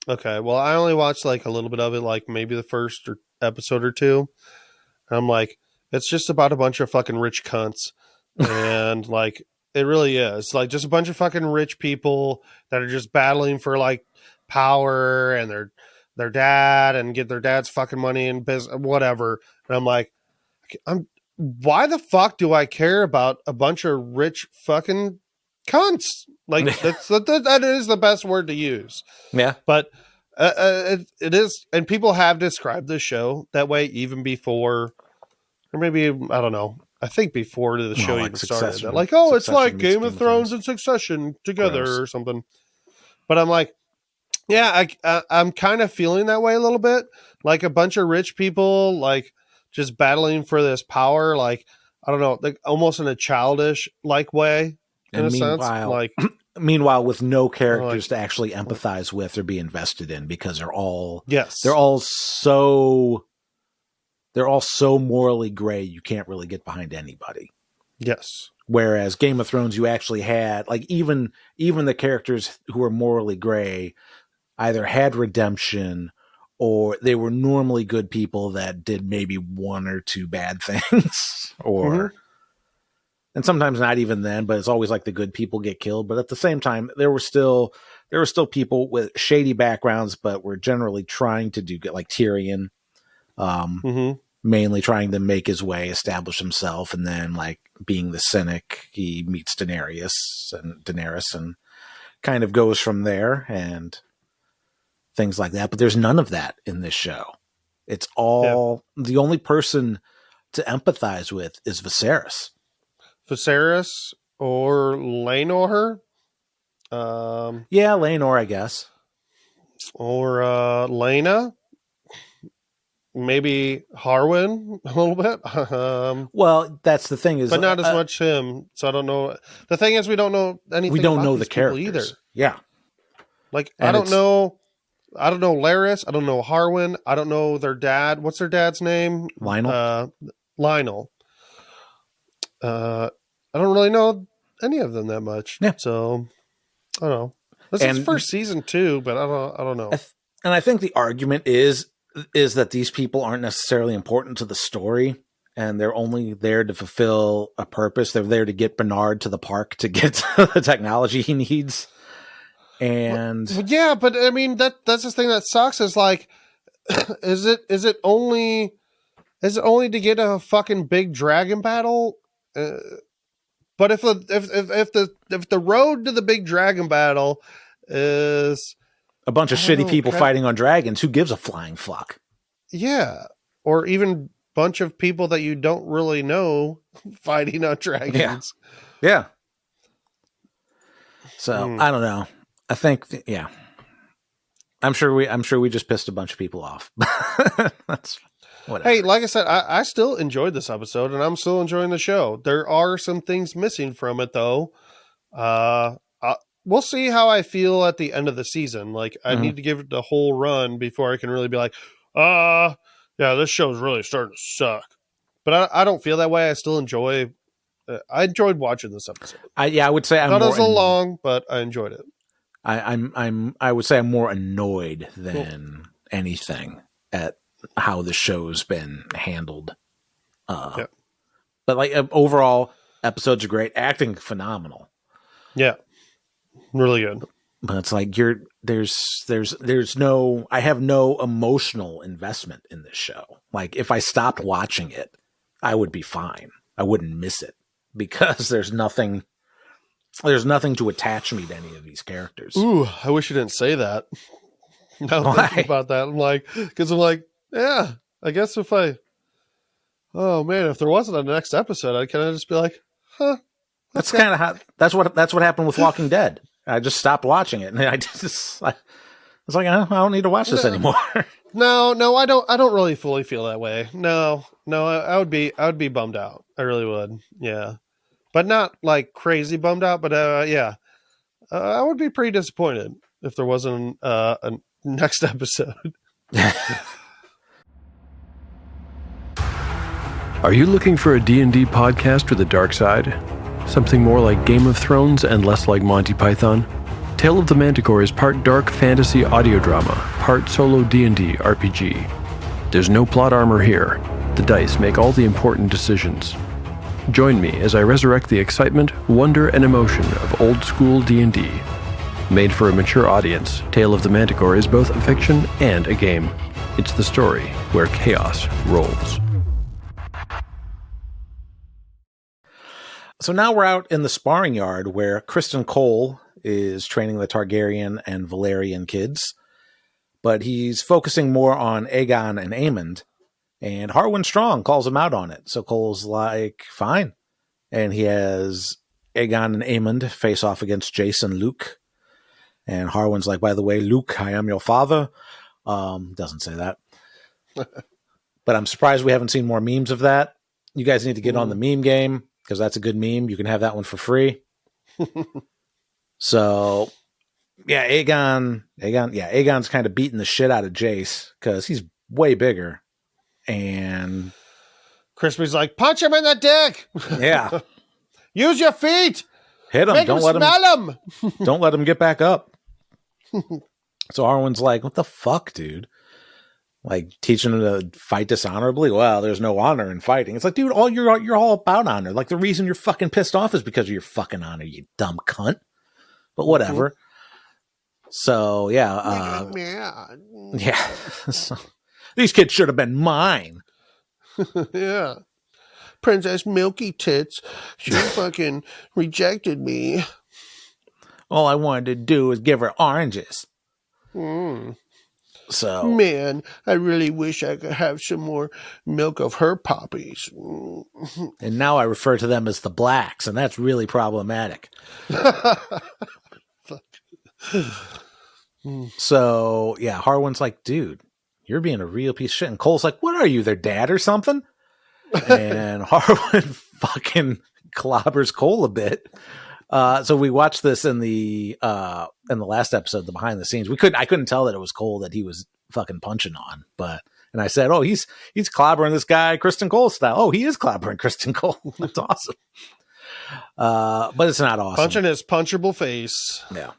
No. Okay. Well, I only watched like a little bit of it, like maybe the first episode or two. And I'm like, it's just about a bunch of fucking rich cunts. And like, it really is like just a bunch of fucking rich people that are just battling for like power and their dad and get their dad's fucking money and business, whatever. And I'm like, why the fuck do I care about a bunch of rich fucking cunts? Like that is the best word to use. Yeah. But it is, and people have described this show that way even before, or maybe, I don't know. I think before the show even started. That like, oh, it's like Game of Thrones and Succession together or something. But I'm like, yeah, I'm kind of feeling that way a little bit. Like a bunch of rich people, like just battling for this power. Like, I don't know, like almost in a childish like way. In a sense, like meanwhile, with no characters to actually empathize with or be invested in, because they're all so morally gray. You can't really get behind anybody. Yes. Whereas Game of Thrones, you actually had like even the characters who were morally gray either had redemption or they were normally good people that did maybe one or two bad things, or. And sometimes not even then, but it's always like the good people get killed. But at the same time, there were still people with shady backgrounds, but were generally trying to do good, like Tyrion, mainly trying to make his way, establish himself, and then like being the cynic, he meets Daenerys and kind of goes from there and things like that. But there's none of that in this show. It's all the only person to empathize with is Viserys. Viserys or Laenor. Yeah, Laenor, I guess. Or Lena. Maybe Harwin a little bit. Well, that's the thing is, but not as much him. So I don't know. The thing is, we don't know anything. We don't about know these the characters either. Yeah, like I don't know Larys. I don't know Harwin. I don't know their dad. What's their dad's name? Lionel. Lionel. I don't really know any of them that much. Yeah. So I don't know. This is first season too, but I don't know. And I think the argument is that these people aren't necessarily important to the story, and they're only there to fulfill a purpose. They're there to get Bernard to the park to get the technology he needs. And yeah, but I mean that's the thing that sucks is like, is it only to get a fucking big dragon battle? But if the road to the big dragon battle is a bunch of shitty people fighting on dragons, who gives a flying fuck? Yeah, or even bunch of people that you don't really know fighting on dragons. Yeah. So I don't know. I think, yeah. I'm sure we just pissed a bunch of people off. That's whatever. Hey, like I said, I still enjoyed this episode, and I'm still enjoying the show. There are some things missing from it, though. We'll see how I feel at the end of the season. Like, I need to give it the whole run before I can really be like, yeah, this show's really starting to suck. But I don't feel that way. I still enjoy. I enjoyed watching this episode. I would say I thought it was a long, but I enjoyed it. I would say I'm more annoyed than anything at how the show's been handled. But like overall, episodes are great, acting phenomenal. Yeah, really good. But it's like there's no, I have no emotional investment in this show. Like if I stopped watching it, I would be fine. I wouldn't miss it because there's nothing to attach me to any of these characters. Ooh, I wish you didn't say that. Now thinking about that, I'm like, yeah, I guess if there wasn't a next episode, I'd kind of just be like, huh. That's kind of how, that's what happened with Walking Dead. I just stopped watching it, and I was like, I don't need to watch this anymore. No, I don't really fully feel that way. No, I would be bummed out. I really would. Yeah. But not like crazy bummed out, but yeah. I would be pretty disappointed if there wasn't a next episode. Are you looking for a D&D podcast with a dark side? Something more like Game of Thrones and less like Monty Python? Tale of the Manticore is part dark fantasy audio drama, part solo D&D RPG. There's no plot armor here. The dice make all the important decisions. Join me as I resurrect the excitement, wonder, and emotion of old-school D&D. Made for a mature audience, Tale of the Manticore is both a fiction and a game. It's the story where chaos rolls. So now we're out in the sparring yard where Kristen Cole is training the Targaryen and Valyrian kids, but he's focusing more on Aegon and Aemond, and Harwin Strong calls him out on it. So Cole's like, fine. And he has Aegon and Aemond face off against Jace and Luke. And Harwin's like, by the way, Luke, I am your father. Doesn't say that. But I'm surprised we haven't seen more memes of that. You guys need to get on the meme game, because that's a good meme. You can have that one for free. So, yeah, Aegon's kind of beating the shit out of Jace because he's way bigger. And Crispy's like, punch him in the dick. Yeah. Use your feet. Hit him. Make him smell him. Don't let him get back up. So Arwen's like, what the fuck, dude? Like teaching him to fight dishonorably? Well, there's no honor in fighting. It's like, dude, you're all about honor. Like the reason you're fucking pissed off is because of your fucking honor, you dumb cunt. But whatever. So yeah, yeah. So, these kids should have been mine. Yeah. Princess Milky Tits, she fucking rejected me. All I wanted to do was give her oranges. So, man, I really wish I could have some more milk of her poppies. And now I refer to them as the blacks, and that's really problematic. So, yeah, Harwin's like, dude, you're being a real piece of shit. And Cole's like, what are you, their dad or something? And Harwin fucking clobbers Cole a bit. So we watched this in the last episode, the behind the scenes. I couldn't tell that it was Cole that he was fucking punching on, and I said, oh, he's clobbering this guy Kristen Cole style. Oh, he is clobbering Kristen Cole. That's awesome. But it's not awesome. Punching his punchable face. Yeah.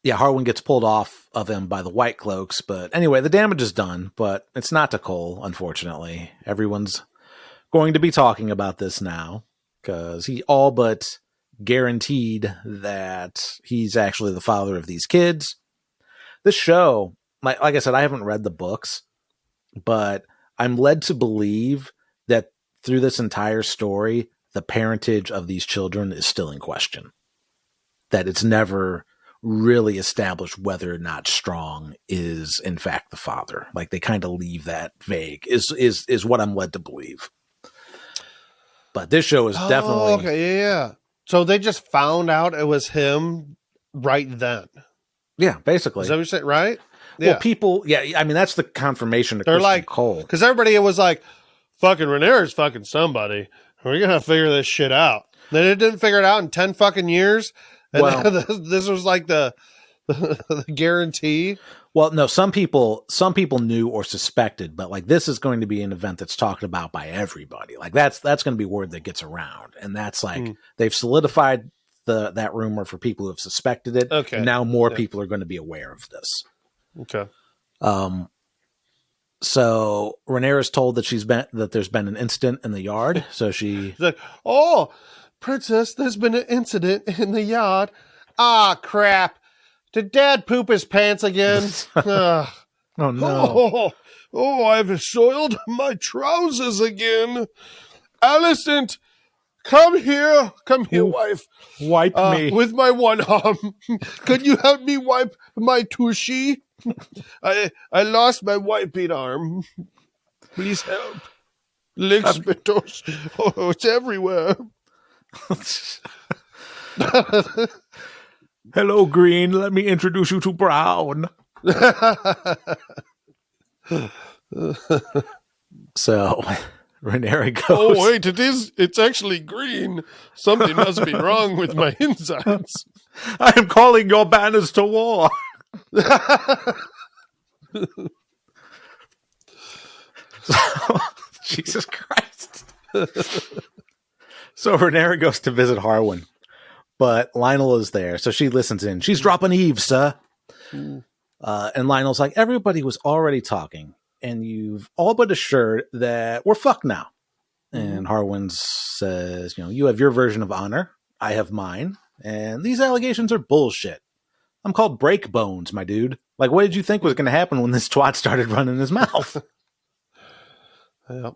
Yeah, Harwin gets pulled off of him by the White Cloaks, but anyway, the damage is done, but it's not to Cole, unfortunately. Everyone's going to be talking about this now, because he all but guaranteed that he's actually the father of these kids. This show, like I said, I haven't read the books, but I'm led to believe that through this entire story, the parentage of these children is still in question. That it's never really established whether or not Strong is in fact the father. Like they kind of leave that vague is what I'm led to believe. But this show is definitely okay, yeah. So they just found out it was him right then. Yeah, basically. Is that what you're saying? Right? Yeah. Well, people, I mean, that's the confirmation of They're Christian like, Cole. because everybody was like, fucking Rhaenyra's fucking somebody. We're going to figure this shit out. Then it didn't figure it out in 10 fucking years. And this was like the guarantee. Well, no, some people knew or suspected, but like this is going to be an event that's talked about by everybody. Like that's going to be word that gets around, and that's like they've solidified that rumor for people who have suspected it. Okay, and now more people are going to be aware of this. Okay. So Rhaenyra's told that there's been an incident in the yard. So she's like, "Oh, princess, there's been an incident in the yard. Ah, crap. Did Dad poop his pants again? Oh, no. Oh, I've soiled my trousers again. Alicent, come here, wife. Wipe me. With my one arm. Could you help me wipe my tushy? I lost my wiping arm. Please help. Lick spittles. Oh, it's everywhere. Hello, Green. Let me introduce you to Brown. So Rhaenyra goes, "Oh, wait, it's actually green. Something must be wrong with my insides. I am calling your banners to war." Jesus Christ. So Rhaenyra goes to visit Harwin, but Lionel is there, so she listens in. "She's dropping Eve, sir." And Lionel's like, "Everybody was already talking, and you've all but assured that we're fucked now." And Harwin says, "You have your version of honor. I have mine. And these allegations are bullshit. I'm called Break Bones, my dude. Like, what did you think was going to happen when this twat started running his mouth?" Yeah.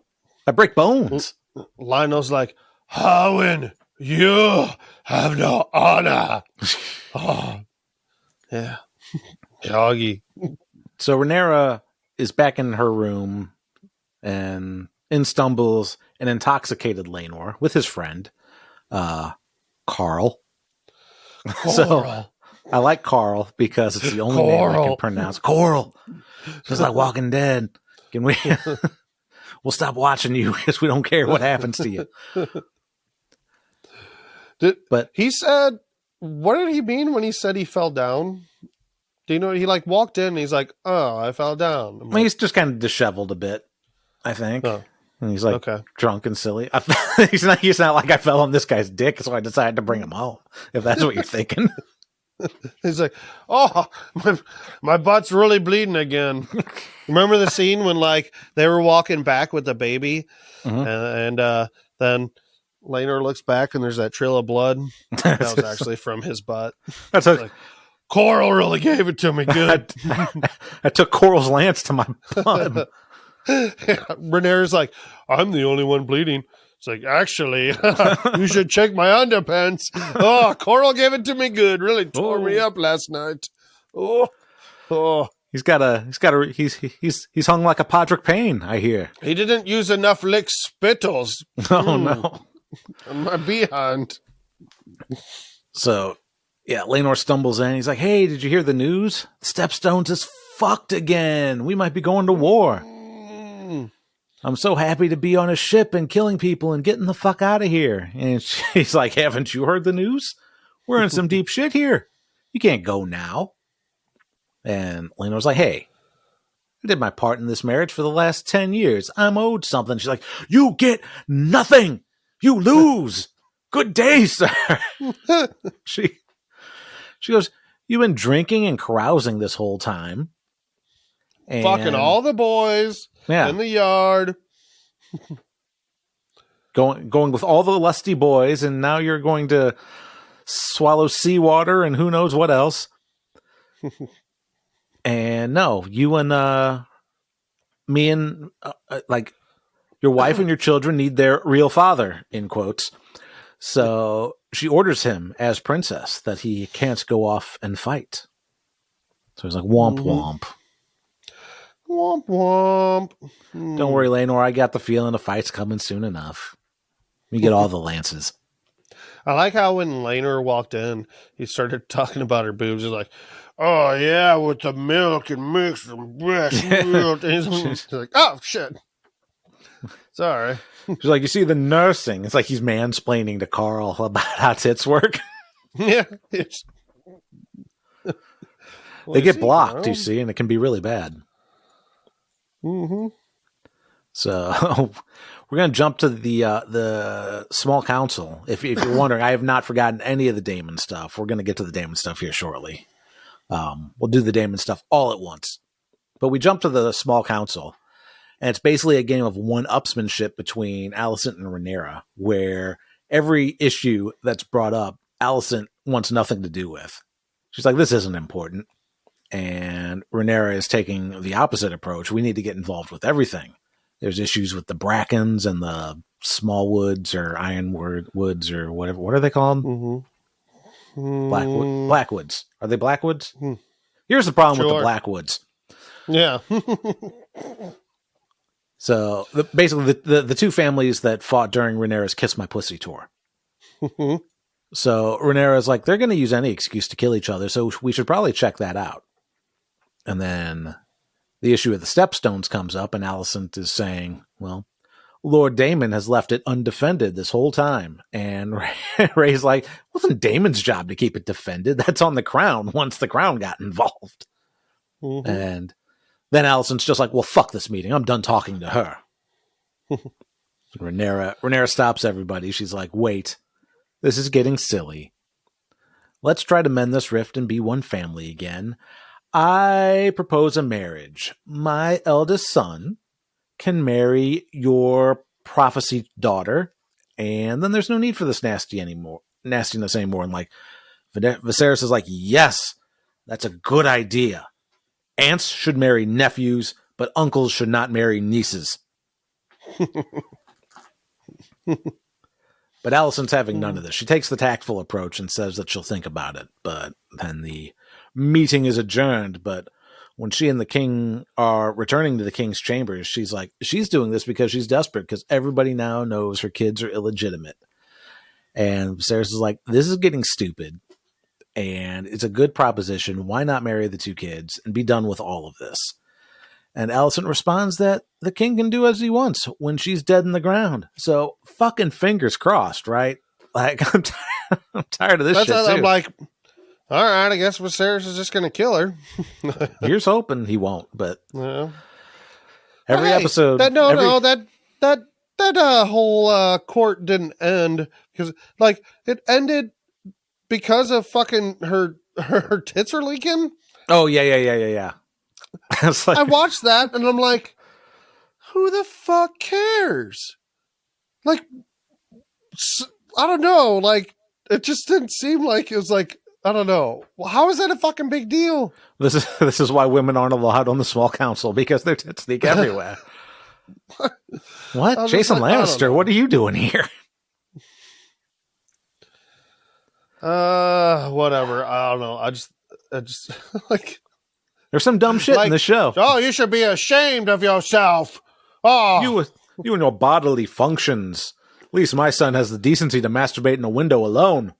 I break bones. Lionel's like, "Harwin, you have no honor." Oh, yeah. Doggy. So Rhaenyra is back in her room, and in stumbles an intoxicated Laenor with his friend, Carl. So I like Carl because it's the only name I can pronounce. Coral. Just like Walking Dead. Can we? We'll stop watching you because we don't care what happens to you. But he said, what did he mean when he said he fell down? Do you know? He like walked in and he's like, "Oh, I fell down." He's just kind of disheveled a bit, I think. Oh. And he's like drunk and silly. He's not like I fell on this guy's dick, so I decided to bring him home. If that's what you're thinking. He's like, "Oh, my butt's really bleeding again." Remember the scene when like they were walking back with the baby, and then Laenor looks back and there's that trail of blood. That was actually from his butt. That's like, Coral really gave it to me good. I took Coral's lance to my blood. Rhaenyra's like, "I'm the only one bleeding." It's like, "Actually, you should check my underpants. Oh, Coral gave it to me good. Really tore me up last night. Oh. He's hung like a Podrick Payne, I hear. He didn't use enough lick spittles. Oh, no. On my behind." So, yeah, Laenor stumbles in. He's like, "Hey, did you hear the news? Stepstones is fucked again. We might be going to war. I'm so happy to be on a ship and killing people and getting the fuck out of here." And she's like, "Haven't you heard the news? We're in some deep shit here. You can't go now." And Laenor's like, "Hey, I did my part in this marriage for the last 10 years. I'm owed something." She's like, "You get nothing. You lose. Good day, sir." She goes, "You've been drinking and carousing this whole time. And fucking all the boys in the yard. Going with all the lusty boys, and now you're going to swallow seawater and who knows what else." And no, you and me and like your wife and your children need their real father, in quotes. So she orders him as princess that he can't go off and fight. So he's like, "Womp womp. Womp womp. Don't worry, Laenor. I got the feeling a fight's coming soon enough. We get all the lances." I like how when Laner walked in, he started talking about her boobs. He's like, "Oh yeah, with the milk and mix some breast milk." And he's like, "Oh shit, sorry." She's like, "You see the nursing?" It's like he's mansplaining to Carl about how tits work. Yeah, they get blocked, you see, and it can be really bad. Mm-hmm. So we're going to jump to the small council. If you're wondering, I have not forgotten any of the Daemon stuff. We're going to get to the Daemon stuff here shortly. We'll do the Daemon stuff all at once. But we jump to the small council, and it's basically a game of one-upsmanship between Alicent and Rhaenyra, where every issue that's brought up, Alicent wants nothing to do with. She's like, this isn't important. And Rhaenyra is taking the opposite approach. We need to get involved with everything. There's issues with the Brackens and the Small Woods or Woods or whatever. What are they called? Mm-hmm. Blackwoods. Are they Blackwoods? Mm-hmm. Here's the problem with the Blackwoods. Yeah. So basically the two families that fought during Rhaenyra's Kiss My Pussy tour. Mm-hmm. So Rhaenyra's like, they're going to use any excuse to kill each other, so we should probably check that out. And then the issue of the Stepstones comes up, and Alicent is saying, well, Lord Daemon has left it undefended this whole time. And Ray's like, it wasn't Daemon's job to keep it defended. That's on the crown once the crown got involved. Mm-hmm. And then Alicent's just like, well, fuck this meeting. I'm done talking to her. Rhaenyra stops everybody. She's like, wait, this is getting silly. Let's try to mend this rift and be one family again. I propose a marriage. My eldest son can marry your prophecy daughter, and then there's no need for this nastiness anymore. And like Viserys is like, yes, that's a good idea. Aunts should marry nephews, but uncles should not marry nieces. But Alicent's having none of this. She takes the tactful approach and says that she'll think about it. But then the meeting is adjourned. But when she and the king are returning to the king's chambers, she's like, she's doing this because she's desperate, because everybody now knows her kids are illegitimate. And Viserys is like, this is getting stupid. And it's a good proposition. Why not marry the two kids and be done with all of this? And Alicent responds that the king can do as he wants when she's dead in the ground. So fucking fingers crossed, right? Like, I'm tired of this shit too. I'm like, all right, I guess Viserys is just going to kill her. Here's hoping he won't, but yeah. Every episode. That whole court didn't end because, like, it ended because of fucking her tits are leaking. Oh yeah. Like, I watched that and I'm like, who the fuck cares? Like, I don't know. Like, it just didn't seem like it was like, I don't know. Well, how is that a fucking big deal? This is why women aren't allowed on the small council, because their tits leak everywhere. What? Jason Lannister, what are you doing here? Whatever. I don't know. I just like, there's some dumb shit in the show. Oh, you should be ashamed of yourself. Oh, you and your bodily functions. At least my son has the decency to masturbate in a window alone.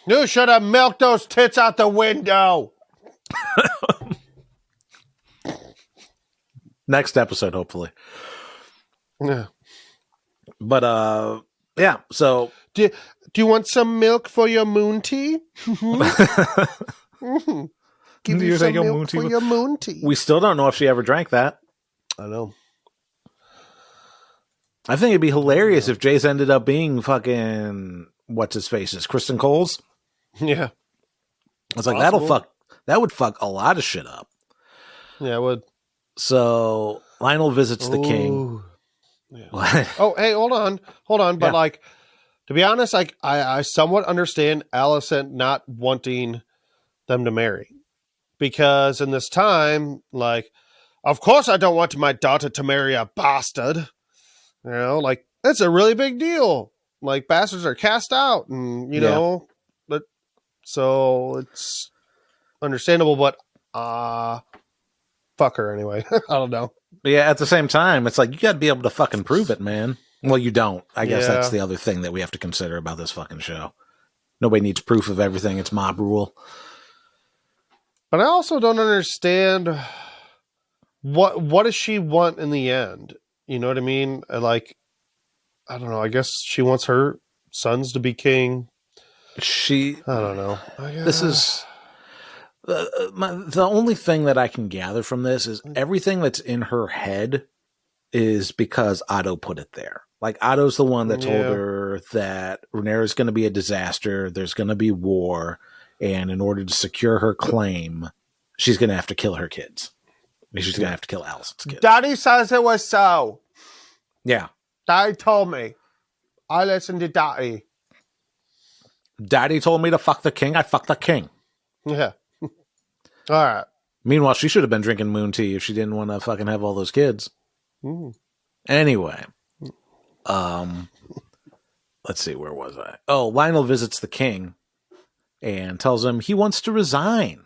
You should have milked those tits out the window. Next episode, hopefully. Yeah. But yeah. So do you want some milk for your moon tea? Mm-hmm. Give you some milk for your moon tea. We still don't know if she ever drank that. I know. I think it'd be hilarious if Jace ended up being fucking what's his face's Kristen Cole's. Yeah. It's like that would fuck a lot of shit up. Yeah, it would. So Lionel visits the king. Yeah. Oh, hey, hold on. But like, to be honest, like I somewhat understand Alicent not wanting them to marry, because in this time, like, of course I don't want my daughter to marry a bastard. You know, like, that's a really big deal. Like, bastards are cast out, and you know, but so it's understandable. But fuck her anyway. I don't know. But yeah, at the same time, it's like, you got to be able to fucking prove it, man. Well, you don't. I guess that's the other thing that we have to consider about this fucking show. Nobody needs proof of everything. It's mob rule. But I also don't understand what does she want in the end? You know what I mean? Like, I don't know. I guess she wants her sons to be king. I don't know. This is the only thing that I can gather from this is everything that's in her head is because Otto put it there. Like, Otto's the one that told her that Rhaenyra's going to be a disaster. There's going to be war. And in order to secure her claim, she's going to have to kill her kids. She's going to have to kill Alicent's kids. Daddy says it was so. Yeah. Daddy told me. I listened to Daddy. Daddy told me to fuck the king. I fucked the king. Yeah. All right. Meanwhile, she should have been drinking moon tea if she didn't want to fucking have all those kids. Mm. Anyway. Let's see, where was I? Oh, Lionel visits the king and tells him he wants to resign.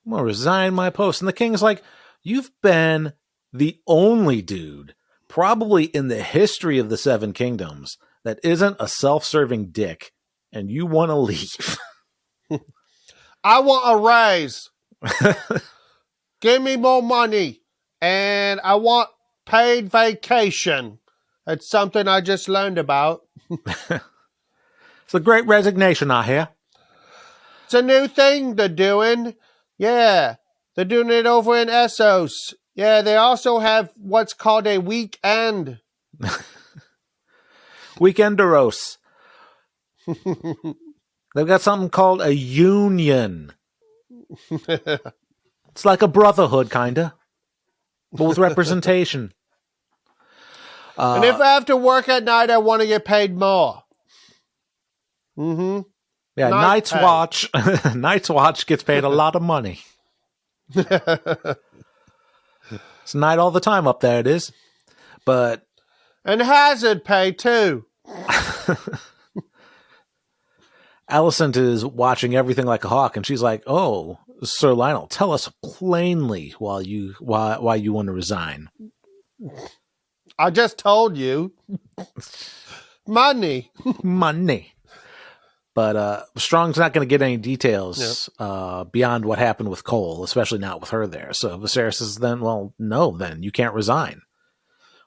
I'm going to resign my post. And the king's like, you've been the only dude, probably in the history of the Seven Kingdoms, that isn't a self-serving dick, and you want to leave. I want a raise. Give me more money. And I want paid vacation. It's something I just learned about. It's a great resignation, I hear. It's a new thing they're doing. Yeah. They're doing it over in Essos. Yeah, they also have what's called a weekend. Weekenderos. They've got something called a union. It's like a brotherhood, kinda. But with representation. And if I have to work at night, I want to get paid more. Mm-hmm. Yeah, Night's Watch. Night's Watch gets paid a lot of money. It's night all the time up there, it is. But and hazard pay too. Alicent is watching everything like a hawk, and she's like, "Oh, Sir Lionel, tell us plainly why you want to resign." I just told you. Money. Money. But Strong's not going to get any details beyond what happened with Cole, especially not with her there. So Viserys says, then, well, no, then you can't resign.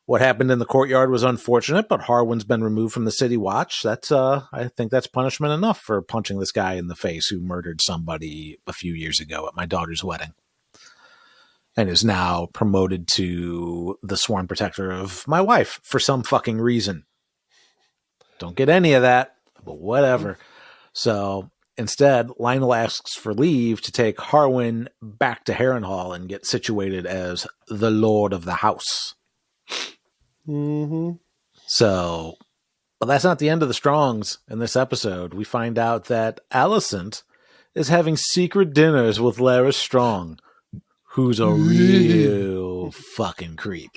What happened in the courtyard was unfortunate, but Harwin's been removed from the City Watch. That's I think that's punishment enough for punching this guy in the face who murdered somebody a few years ago at my daughter's wedding. And is now promoted to the sworn protector of my wife for some fucking reason. Don't get any of that, but whatever. So instead, Lionel asks for leave to take Harwin back to Harrenhal and get situated as the Lord of the House. Mm-hmm. So, but that's not the end of the Strongs in this episode. We find out that Alicent is having secret dinners with Larys Strong, who's a real fucking creep.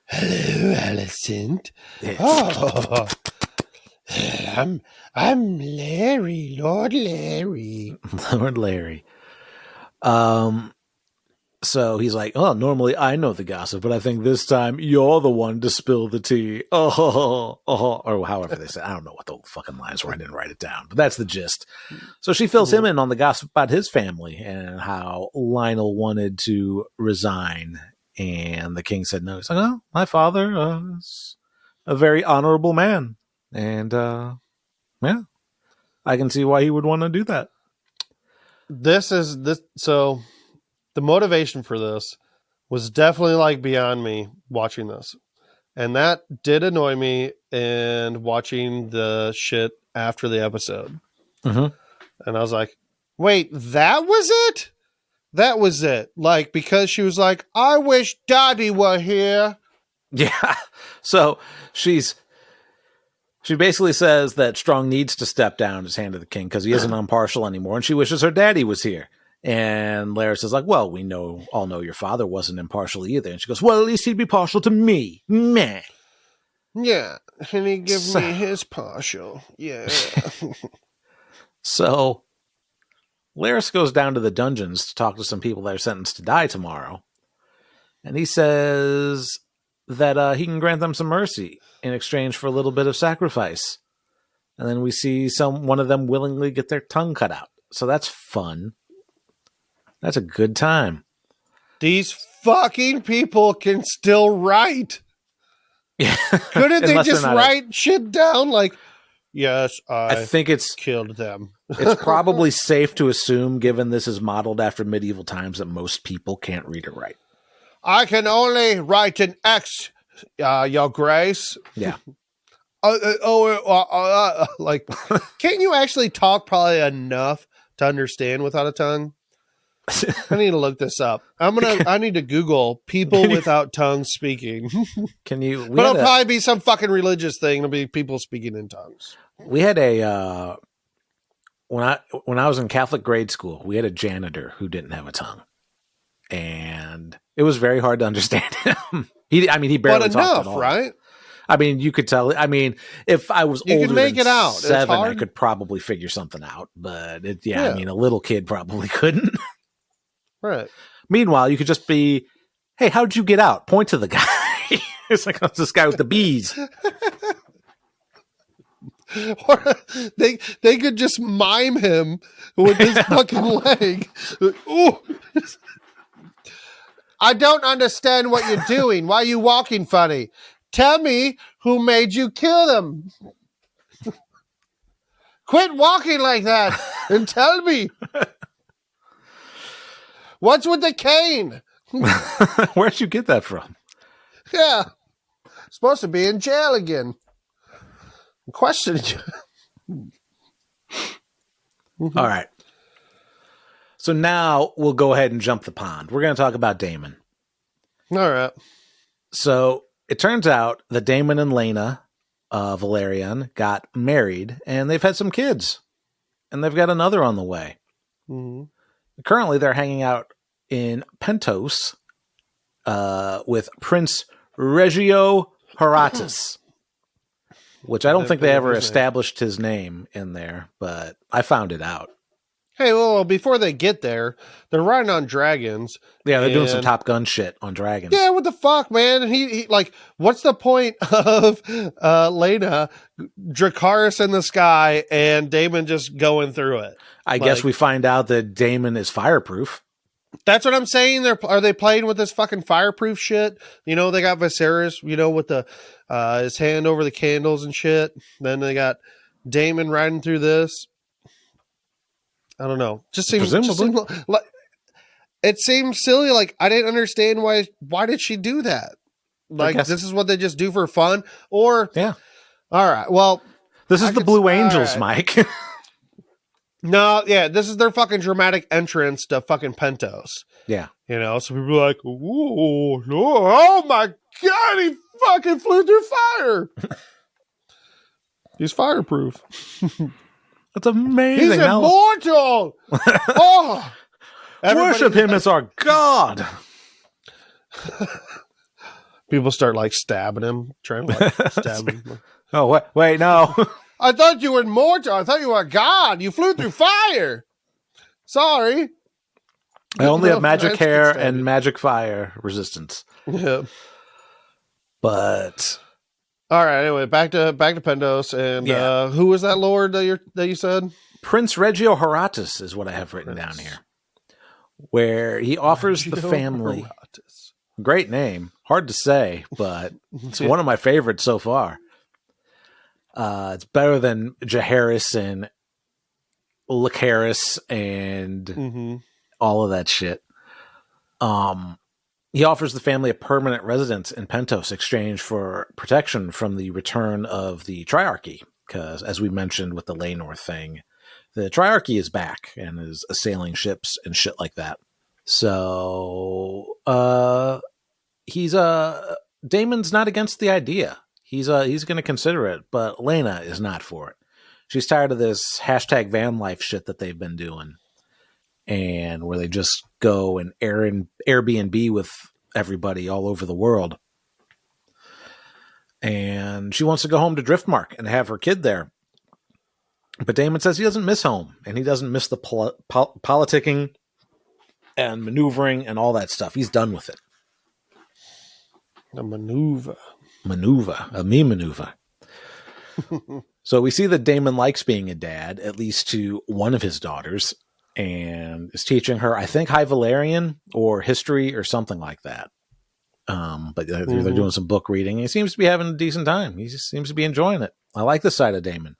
Hello, Alicent. Oh, I'm Larry, Lord Larry. Lord Larry. So he's like, oh, normally I know the gossip, but I think this time you're the one to spill the tea. Or however they say. I don't know what the fucking lines were. I didn't write it down, but that's the gist. So she fills him in on the gossip about his family and how Lionel wanted to resign. And the king said no. He's like, oh, my father is a very honorable man. And, yeah, I can see why he would want to do that. So the motivation for this was definitely like beyond me watching this. And that did annoy me and watching the shit after the episode. Mm-hmm. And I was like, wait, that was it? That was it. Like, because she was like, I wish Daddy were here. Yeah. So she basically says that Strong needs to step down his hand to the king because he isn't impartial anymore. And she wishes her daddy was here. And Larys is like, well, we all know your father wasn't impartial either. And she goes, well, at least he'd be partial to me. Meh. Yeah. And he'd give me his partial. Yeah. So Larys goes down to the dungeons to talk to some people that are sentenced to die tomorrow. And he says that he can grant them some mercy in exchange for a little bit of sacrifice. And then we see one of them willingly get their tongue cut out. So that's fun. That's a good time. These fucking people can still write. Yeah. Couldn't they just write shit down like, yes, I think it's killed them. It's probably safe to assume, given this is modeled after medieval times, that most people can't read or write. I can only write an X, Your Grace. Yeah. Like, can't you actually talk probably enough to understand without a tongue? I need to look this up. I need to Google people without tongues speaking. Can you? But it'll probably be some fucking religious thing. It'll be people speaking in tongues. We had a when I was in Catholic grade school, we had a janitor who didn't have a tongue, and it was very hard to understand him. He barely talked at all. Right? I mean, you could tell. I mean, if I was older make than it out. 7, I could probably figure something out. But I mean, a little kid probably couldn't. Right. Meanwhile, you could just be, "Hey, how'd you get out?" Point to the guy. It's like, "It's this guy with the bees." Or they could just mime him with his fucking leg. Ooh. I don't understand what you're doing. Why are you walking funny? Tell me who made you kill them. Quit walking like that and tell me. What's with the cane? Where'd you get that from? Yeah. Supposed to be in jail again. I'm questioning you. All right. So now we'll go ahead and jump the pond. We're going to talk about Damon. All right. So it turns out that Damon and Lena Valerian got married, and they've had some kids. And they've got another on the way. Mm-hmm. Currently, they're hanging out in Pentos with Prince Regio Horatus, which I don't think they ever established his name in there, but I found it out. Hey, well, before they get there, they're riding on dragons. Yeah, they're doing some Top Gun shit on dragons. Yeah, what the fuck, man? He like, what's the point of Lena, Dracarys in the sky, and Damon just going through it? I guess we find out that Damon is fireproof. That's what I'm saying. Are they playing with this fucking fireproof shit? You know, they got Viserys, with the his hand over the candles and shit. Then they got Damon riding through this. I don't know. Just seems like it seems silly. Like, I didn't understand why did she do that? Like, this is what they just do for fun? Or yeah. All right. Well, this is the Blue Angels, Mike. No, yeah, this is their fucking dramatic entrance to fucking Pentos. Yeah. So people are like, "Ooh, no, oh my God, he fucking flew through fire." He's fireproof. That's amazing. He's immortal. Oh, worship him as our God. People start like stabbing him, trying to like stab him. Oh, wait, no. I thought you were immortal. I thought you were a god. You flew through fire. Sorry. I only have magic hair and magic fire resistance. Yeah. But all right. Anyway, back to Pentos, and who was that lord that you said? Prince Regio Horatus is what I have written down here, where he offers the family. Horatus. Great name, hard to say, but it's one of my favorites so far. It's better than Jaehaerys and Lucerys and all of that shit. He offers the family a permanent residence in Pentos in exchange for protection from the return of the Triarchy. Because, as we mentioned with the Laenor thing, the Triarchy is back and is assailing ships and shit like that. So, Damon's not against the idea. He's going to consider it, but Lena is not for it. She's tired of this hashtag van life shit that they've been doing, and where they just go and Airbnb with everybody all over the world. And she wants to go home to Driftmark and have her kid there. But Damon says he doesn't miss home, and he doesn't miss the politicking and maneuvering and all that stuff. He's done with it. A maneuver. A me maneuver. So we see that Damon likes being a dad, at least to one of his daughters, and is teaching her, I think, High Valerian or history or something like that. But they're doing some book reading. He seems to be having a decent time. He just seems to be enjoying it. I like this side of Damon.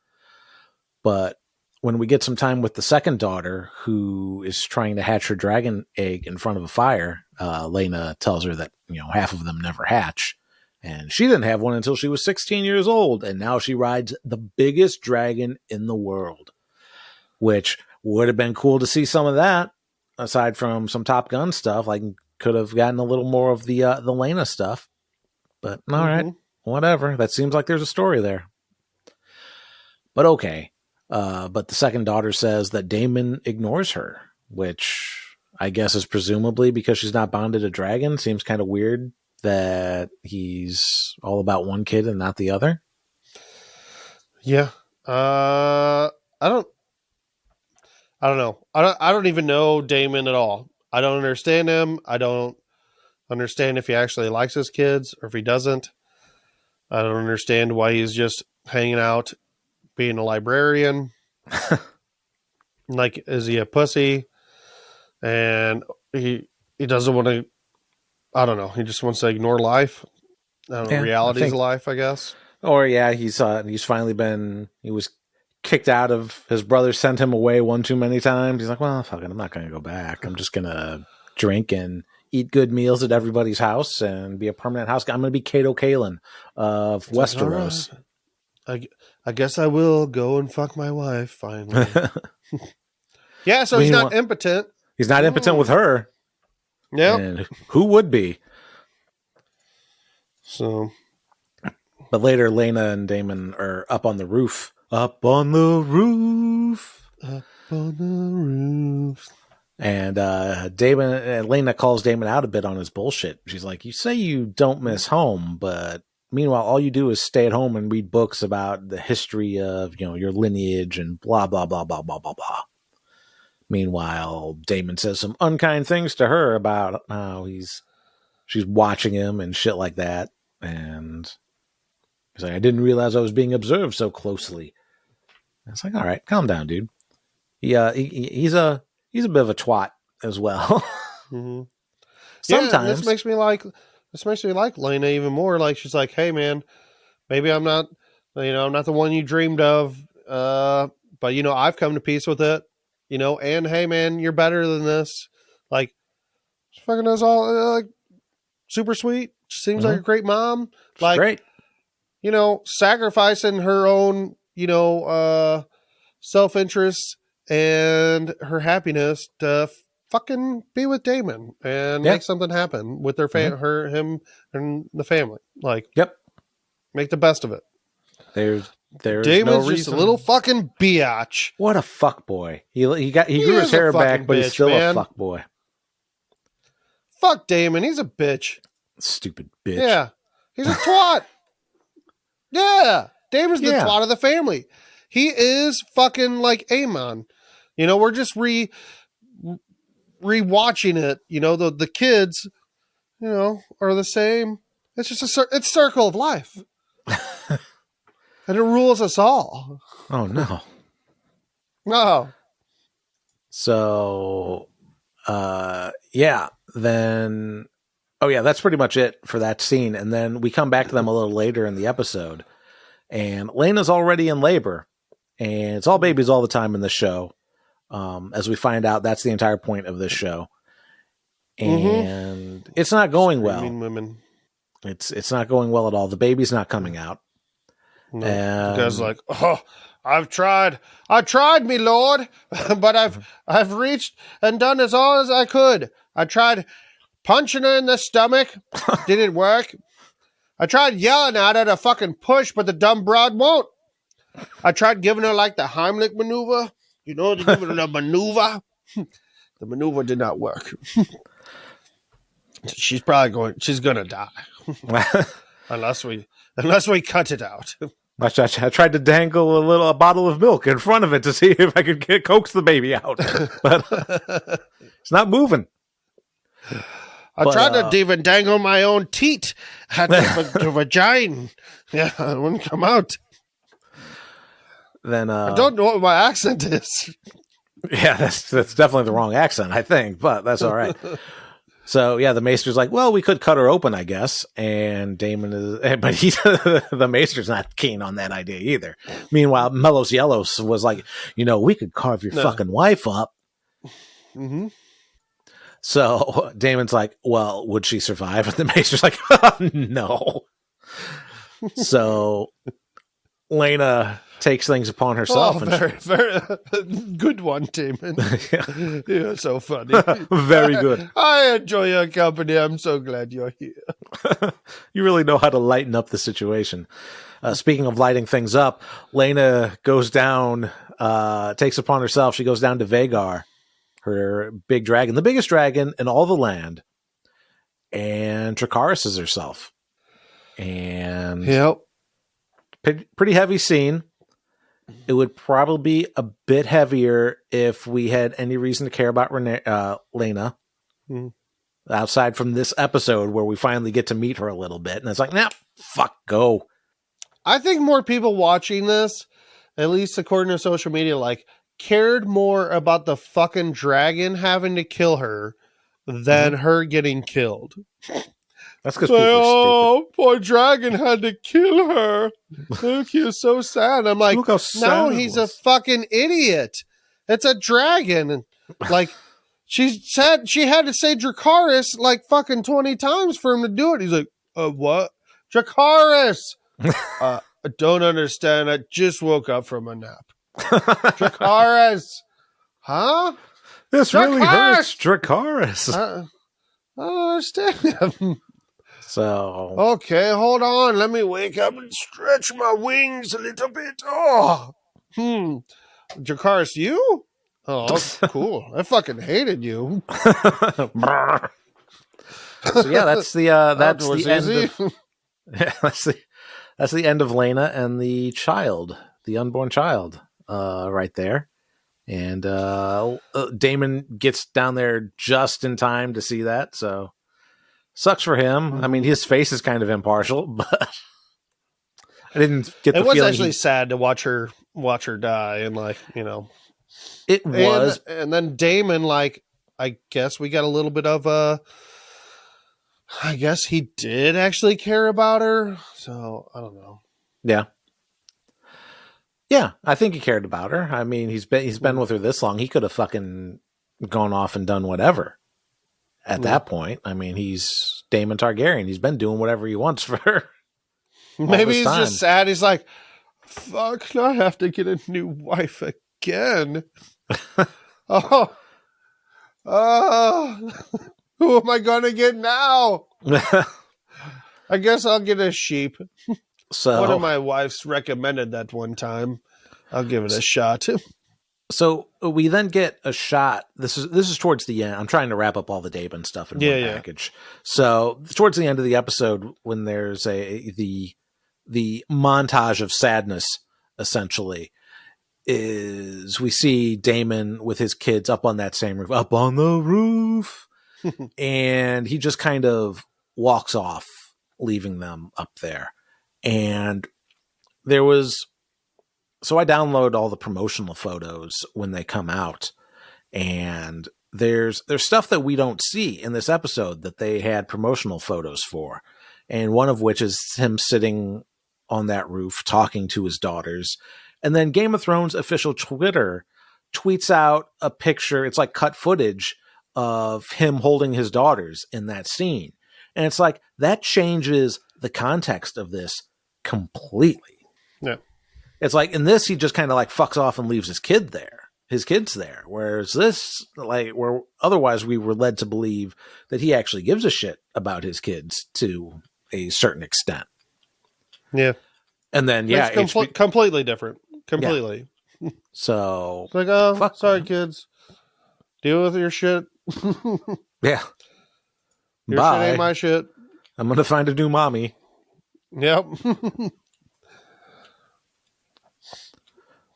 But when we get some time with the second daughter, who is trying to hatch her dragon egg in front of a fire, Lena tells her that, half of them never hatch. And she didn't have one until she was 16 years old. And now she rides the biggest dragon in the world, which would have been cool to see some of that, aside from some Top Gun stuff. Like, could have gotten a little more of the Lena stuff. But all right, whatever. That seems like there's a story there. But okay. But the second daughter says that Damon ignores her, which I guess is presumably because she's not bonded to dragon. Seems kind of weird that he's all about one kid and not the other. Yeah. I don't know. I don't even know Damon at all. I don't understand him. I don't understand if he actually likes his kids or if he doesn't. I don't understand why he's just hanging out being a librarian. Like, is he a pussy? And he doesn't want to, I don't know. He just wants to ignore life. I don't know. Reality's life, I guess. Or he's finally been, he was kicked out of, his brother sent him away one too many times. He's like, well, fuck it, I'm not going to go back. I'm just going to drink and eat good meals at everybody's house and be a permanent house guy. I'm going to be Kato Kalin of Westeros. Right. I guess I will go and fuck my wife finally. Yeah, so he's not impotent. He's not impotent with her. Yeah. And who would be? So. But later, Lena and Damon are up on the roof. Up on the roof. Up on the roof. And Lena calls Damon out a bit on his bullshit. She's like, you say you don't miss home, but meanwhile, all you do is stay at home and read books about the history of, your lineage and blah, blah, blah, blah, blah, blah, blah. Meanwhile, Damon says some unkind things to her about how she's watching him and shit like that. And he's like, I didn't realize I was being observed so closely. And it's like, all right, calm down, dude. He's a bit of a twat as well. Mm-hmm. Sometimes. Yeah, this makes me like Lena even more. Like, she's like, hey man, maybe I'm not the one you dreamed of. But I've come to peace with it. And hey man, you're better than this. Like, she fucking is all like super sweet. She seems like a great mom. She's like, great. Sacrificing her own, self-interest and her happiness to fucking be with Damon and make something happen with their him and the family. Like, make the best of it. There's Damon's no just a little fucking biatch. What a fuck boy. He grew his hair back, but he's still a fuck boy. Fuck Damon. He's a bitch. Stupid bitch. Yeah. He's a twat. Yeah. Damon's the twat of the family. He is fucking like Aemon. We're just rewatching it. The kids, are the same. It's just it's circle of life. And it rules us all. Oh, no. No. So, then... Oh, yeah, that's pretty much it for that scene. And then we come back to them a little later in the episode. And Lena's already in labor. And it's all babies all the time in the show. As we find out, that's the entire point of this show. And it's not going well. Women. It's not going well at all. The baby's not coming out. No, the guy's like, oh, I tried, me lord, but I've reached and done as all as I could. I tried punching her in the stomach, didn't work. I tried yelling at her to fucking push, but the dumb broad won't. I tried giving her like the Heimlich maneuver, to give her a maneuver. The maneuver did not work. She's gonna die unless we cut it out. I tried to dangle a bottle of milk in front of it to see if I could coax the baby out, but it's not moving. I tried to even dangle my own teat at the vagina. Yeah, it wouldn't come out. Then I don't know what my accent is. Yeah, that's definitely the wrong accent, I think, but that's all right. So yeah, the maester's like, well, we could cut her open, I guess. And Damon is, but the maester's not keen on that idea either. Meanwhile, Melos Yellows was like, we could carve your fucking wife up. Mm-hmm. So Damon's like, well, would she survive? And the maester's like, no. So Lena takes things upon herself. Very, very good one, Damon. You're so funny. Very good. I enjoy your company. I'm so glad you're here. You really know how to lighten up the situation. Speaking of lighting things up, Lena goes down, takes upon herself. She goes down to Vagar, her big dragon, the biggest dragon in all the land, and Dracarys herself. And yep. Pretty heavy scene. It would probably be a bit heavier if we had any reason to care about Lena. Mm. Outside from this episode where we finally get to meet her a little bit. And it's like, nah, fuck, go. I think more people watching this, at least according to social media, cared more about the fucking dragon having to kill her than her getting killed. That's because people are stupid. Poor dragon had to kill her. Look, he was so sad. I'm like, no, he's a fucking idiot. It's a dragon. She said she had to say Dracarys fucking 20 times for him to do it. He's like, what? Dracarys! I don't understand. I just woke up from a nap. Dracarys! Huh? This really hurts, Dracarys. I don't understand. So okay, hold on. Let me wake up and stretch my wings a little bit. Oh, Dracarys, you? Oh, cool. I fucking hated you. So yeah, that's the end. That's the end of Lena and the child, the unborn child, right there. And Damon gets down there just in time to see that. So. Sucks for him. I mean, his face is kind of impartial, but I didn't get the feeling. It was actually sad to watch her die, and it was. And then Damon, I guess we got a little bit of I guess he did actually care about her. So I don't know. Yeah, I think he cared about her. I mean, he's been with her this long. He could have fucking gone off and done whatever. At that point, I mean, he's Daemon Targaryen. He's been doing whatever he wants for her. Maybe he's just sad. He's like, fuck, I have to get a new wife again. Who am I going to get now? I guess I'll get a sheep. So one of my wives recommended that one time. I'll give it a shot. So we then get a shot. This is towards the end. I'm trying to wrap up all the Daemon stuff in one package. So towards the end of the episode, when there's the montage of sadness, essentially, is we see Daemon with his kids up on that same roof, up on the roof, and he just kind of walks off, leaving them up there. And there was. So I download all the promotional photos when they come out, and there's stuff that we don't see in this episode that they had promotional photos for. And one of which is him sitting on that roof talking to his daughters. And then Game of Thrones official Twitter tweets out a picture. It's like cut footage of him holding his daughters in that scene. And it's like, that changes the context of this completely. Yeah. It's like in this, he just kind of fucks off and leaves his kids there. Whereas this, where otherwise we were led to believe that he actually gives a shit about his kids to a certain extent. Yeah. And then, it's completely different. Completely. Yeah. So. It's like, sorry, kids. Deal with your shit. Yeah. Your shit ain't my shit. I'm going to find a new mommy. Yep.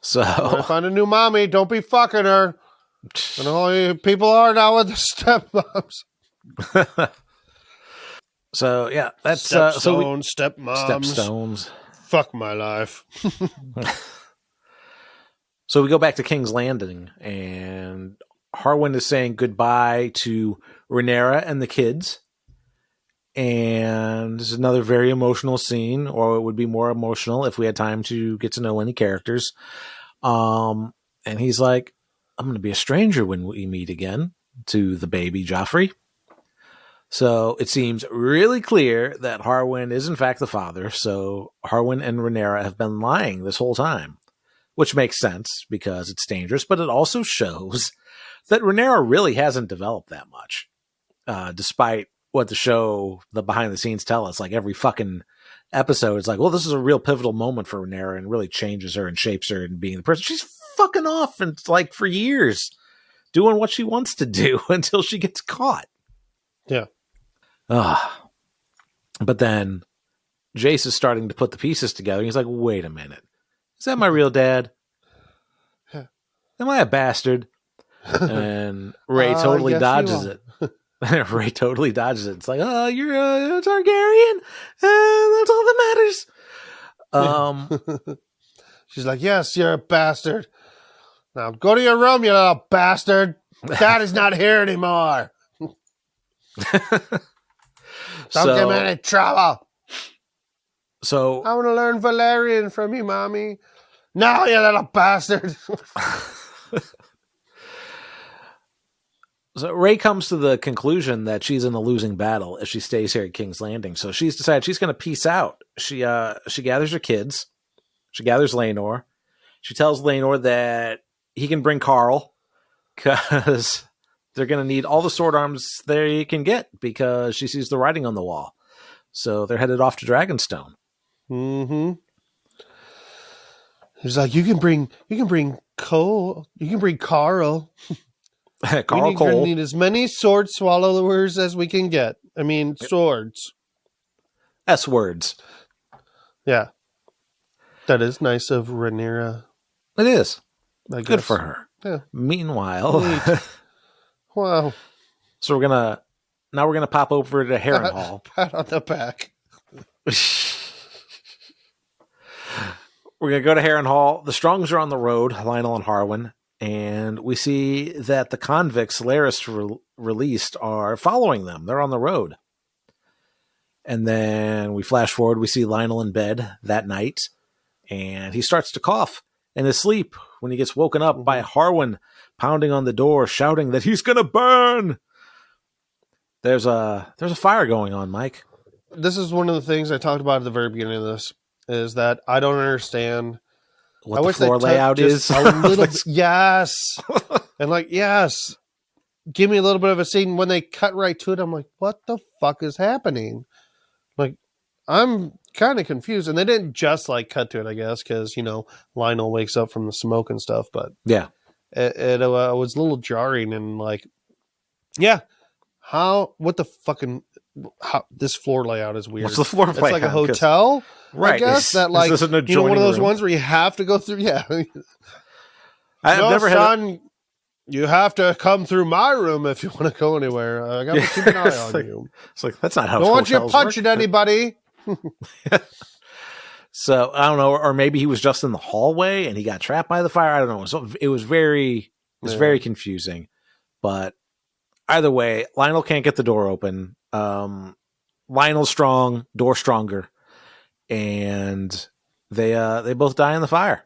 So find a new mommy. Don't be fucking her. And all you people are now with the stepmoms. So yeah, that's stepstones. Fuck my life. So we go back to King's Landing, and Harwin is saying goodbye to Rhaenyra and the kids. And this is another very emotional scene, or it would be more emotional if we had time to get to know any characters. And he's like, I'm going to be a stranger when we meet again, to the baby Joffrey. So it seems really clear that Harwin is in fact the father. So Harwin and Rhaenyra have been lying this whole time, which makes sense because it's dangerous, but it also shows that Rhaenyra really hasn't developed that much, despite what the behind the scenes tell us. Like every fucking episode, it's like, well, this is a real pivotal moment for Rhaenyra and really changes her and shapes her and being the person. She's fucking off and like for years doing what she wants to do until she gets caught. Yeah. But then Jace is starting to put the pieces together. He's like, wait a minute. Is that my real dad? Am I a bastard? And Ray totally dodges it. Ray totally dodges it. It's like, oh, you're a Targaryen. That's all that matters. She's like, yes, you're a bastard. Now go to your room, you little bastard. Dad is not here anymore. Don't give me any trouble. So I want to learn Valerian from you, Mommy. No, you little bastard. So Ray comes to the conclusion that she's in a losing battle if she stays here at King's Landing. So she's decided she's going to peace out. She gathers her kids. She gathers Laenor. She tells Laenor that he can bring Carl because they're going to need all the sword arms they can get because she sees the writing on the wall. So they're headed off to Dragonstone. Mm-hmm. He's like, you can bring Cole. You can bring Carl. Carl Cole. We need as many sword swallowers as we can get. I mean, swords. S words. Yeah. That is nice of Rhaenyra. It is. I Good guess. for her. Yeah. Meanwhile. Wow. So we're gonna pop over to Harrenhal. Pat on the back. We're gonna go to Harrenhal. The Strongs are on the road, Lionel and Harwin, and we see that the convicts Larys released are following them. They're on the road. And then we flash forward. We see Lionel in bed that night, and he starts to cough in his sleep when he gets woken up by Harwin pounding on the door, shouting that he's gonna burn. There's a fire going on, Mike. This is one of the things I talked about at the very beginning of this, is that I don't understand what the floor layout is. A little bit, yes. And like, yes, give me a little bit of a scene. When they cut right to it, I'm like, what the fuck is happening? Like, I'm kind of confused. And they didn't just like cut to it, I guess, because, Lionel wakes up from the smoke and stuff. But yeah, it was a little jarring and like, yeah, this floor layout is weird. What's the floor layout? It's like a hotel, right? I guess that like one of those room. ones where you have to go through. Yeah, I've never had. You have to come through my room if you want to go anywhere. I got to keep an eye on you. It's like that's not how. Don't want you punching anybody. So I don't know, or maybe he was just in the hallway and he got trapped by the fire. I don't know. So it was very confusing. But either way, Lionel can't get the door open. Lionel's strong, door stronger, and they both die in the fire.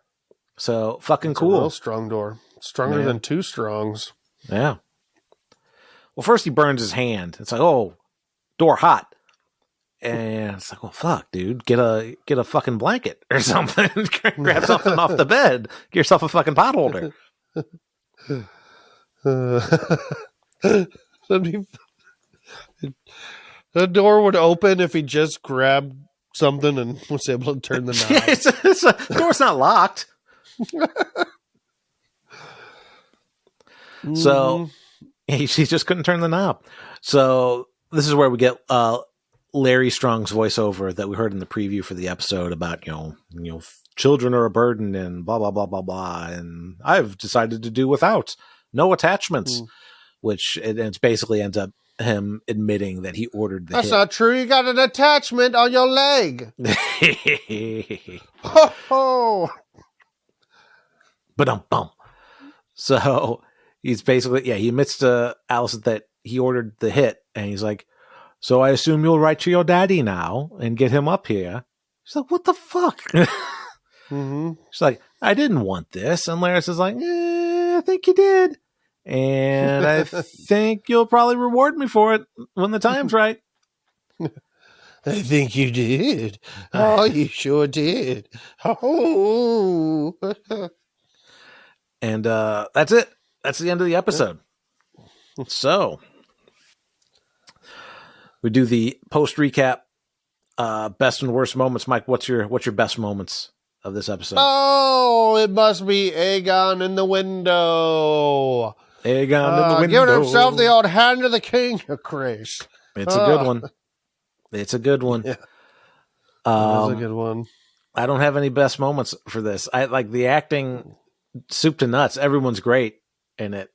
So fucking It's cool. A real strong door, stronger than two strongs. Yeah. Well, first he burns his hand. It's like, oh, door hot. And it's like, well, fuck, dude, get a fucking blanket or something. Grab something off the bed. Get yourself a fucking pot holder. The door would open if he just grabbed something and was able to turn the knob. Yeah, the door's not locked. So she just couldn't turn the knob. So this is where we get Larry Strong's voiceover that we heard in the preview for the episode about, children are a burden and blah, blah, blah, blah, blah. And I've decided to do without no attachments, which it basically ends up him admitting that he ordered the That's hit. not true. You got an attachment on your leg. Ho ho. Ba-dum-bum. So he's basically, he admits to Allison that he ordered the hit, and he's like, so I assume you'll write to your daddy now and get him up here. She's like, what the fuck? She's like, I didn't want this. And Laris is like, I think you did. And I think you'll probably reward me for it when the time's right. I think you did. Oh, you sure did. Oh. And that's it. That's the end of the episode. So we do the post recap, best and worst moments. Mike, what's your best moments of this episode? Oh, it must be Aegon in the window. Aegon in the window. Giving himself the old hand of the king, Chris. It's a good one. It's a good one. Yeah. That's a good one. I don't have any best moments for this. I like the acting, soup to nuts. Everyone's great in it.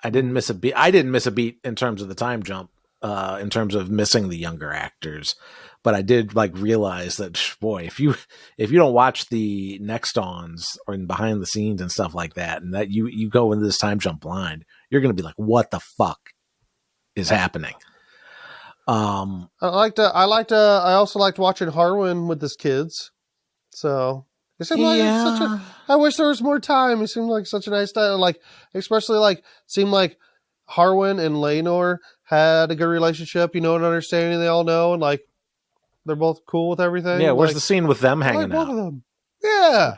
I didn't miss a beat. I didn't miss a beat in terms of the time jump, in terms of missing the younger actors. But I did realize that, boy, if you don't watch the next ons or in behind the scenes and stuff like that, and that you go into this time jump blind, you're going to be like, what the fuck is happening? I also liked watching Harwin with his kids. So it seemed like I wish there was more time. It seemed like such a nice time. Seemed like Harwin and Laenor had a good relationship, and understanding. They all know, and they're both cool with everything. Yeah, where's the scene with them hanging both out? of them. Yeah.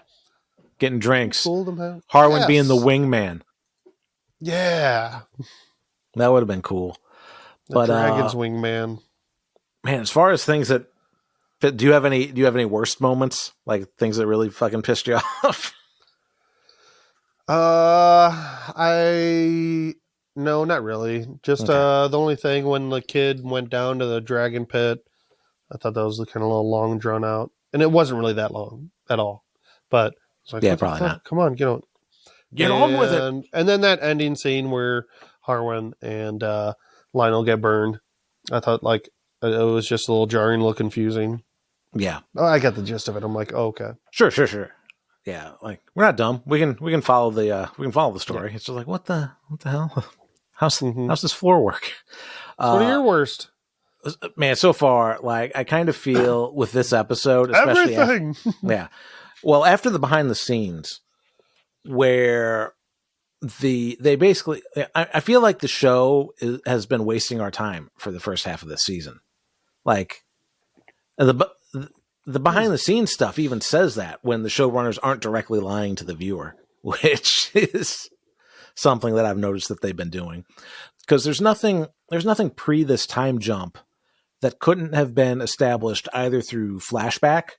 Getting drinks. Cool Harwin being the wingman. Yeah. That would have been cool. The dragon's wingman. Man, as far as things that do you have any worst moments? Like things that really fucking pissed you off? No, not really. Just the only thing when the kid went down to the dragon pit, I thought that was kind of a little long drawn out, and it wasn't really that long at all. But it's like, probably not. Come on, get on with it. And then that ending scene where Harwin and Lionel get burned, I thought it was just a little jarring, a little confusing. Yeah, I got the gist of it. I'm like, oh, okay, sure. Yeah, we're not dumb. We can follow the story. Yeah. It's just like, what the hell? How's this floor work? What are your worst? Man, so far, I kind of feel with this episode, especially everything. Well, after the behind the scenes, where they basically, I feel like the show has been wasting our time for the first half of this season. The behind the scenes stuff even says that when the showrunners aren't directly lying to the viewer, which is something that I've noticed that they've been doing, because there's nothing pre this time jump that couldn't have been established either through flashback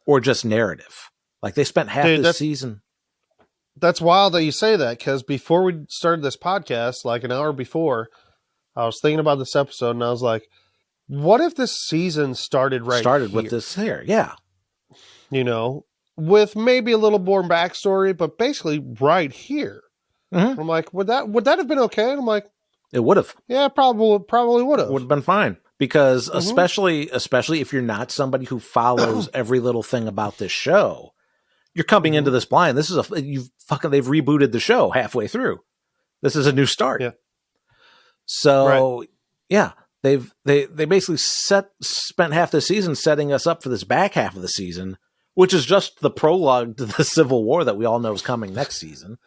or just narrative. They spent half this season. That's wild that you say that, because before we started this podcast, an hour before, I was thinking about this episode, and I was like, what if this season started with this here? Yeah. With maybe a little more backstory, but basically right here. Mm-hmm. I'm like, would that have been okay? And I'm like, it would have. Yeah, probably would have. Would have been fine. Because especially if you're not somebody who follows every little thing about this show, you're coming into this blind. This is they've rebooted the show halfway through. This is a new start. Yeah. So yeah, they basically spent half the season setting us up for this back half of the season, which is just the prologue to the Civil War that we all know is coming next season.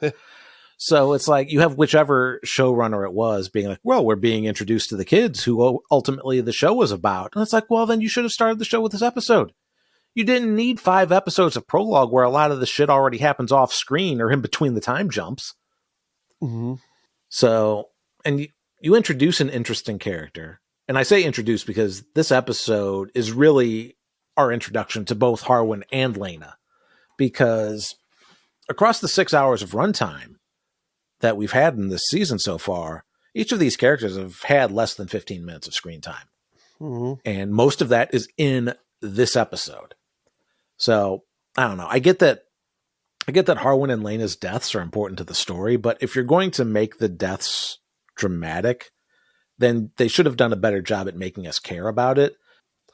So it's you have whichever showrunner it was being like, well, we're being introduced to the kids who ultimately the show was about. And it's like, well, then you should have started the show with this episode. You didn't need 5 episodes of prologue where a lot of the shit already happens off screen or in between the time jumps. Mm-hmm. So, and you introduce an interesting character. And I say introduce because this episode is really our introduction to both Harwin and Laena. Because across the 6 hours of runtime that we've had in this season so far, each of these characters have had less than 15 minutes of screen time. Mm-hmm. And most of that is in this episode. So, I don't know. I get that Harwin and Laena's deaths are important to the story, but if you're going to make the deaths dramatic, then they should have done a better job at making us care about it,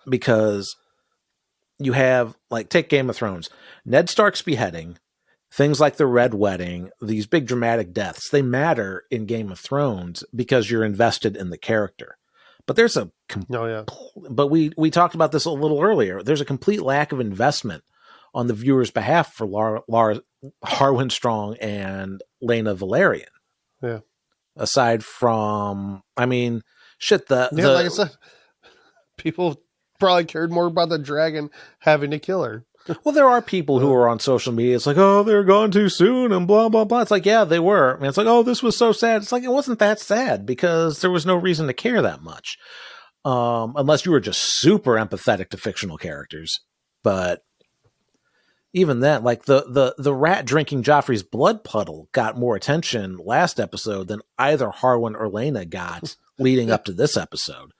because you have, like, take Game of Thrones, Ned Stark's beheading, things like the Red Wedding, these big dramatic deaths, they matter in Game of Thrones because you're invested in the character. But there's but we talked about this a little earlier. There's a complete lack of investment on the viewer's behalf for Harwin Strong and Lena Valerian. Yeah. Aside from, I mean, shit, like I said, people probably cared more about the dragon having to kill her. Well, there are people who are on social media. It's like, oh, they're gone too soon and blah, blah, blah. It's like, yeah, they were. And it's like, oh, this was so sad. It's like, it wasn't that sad because there was no reason to care that much. Unless you were just super empathetic to fictional characters. But even then, like the rat drinking Joffrey's blood puddle got more attention last episode than either Harwin or Lena got leading up to this episode.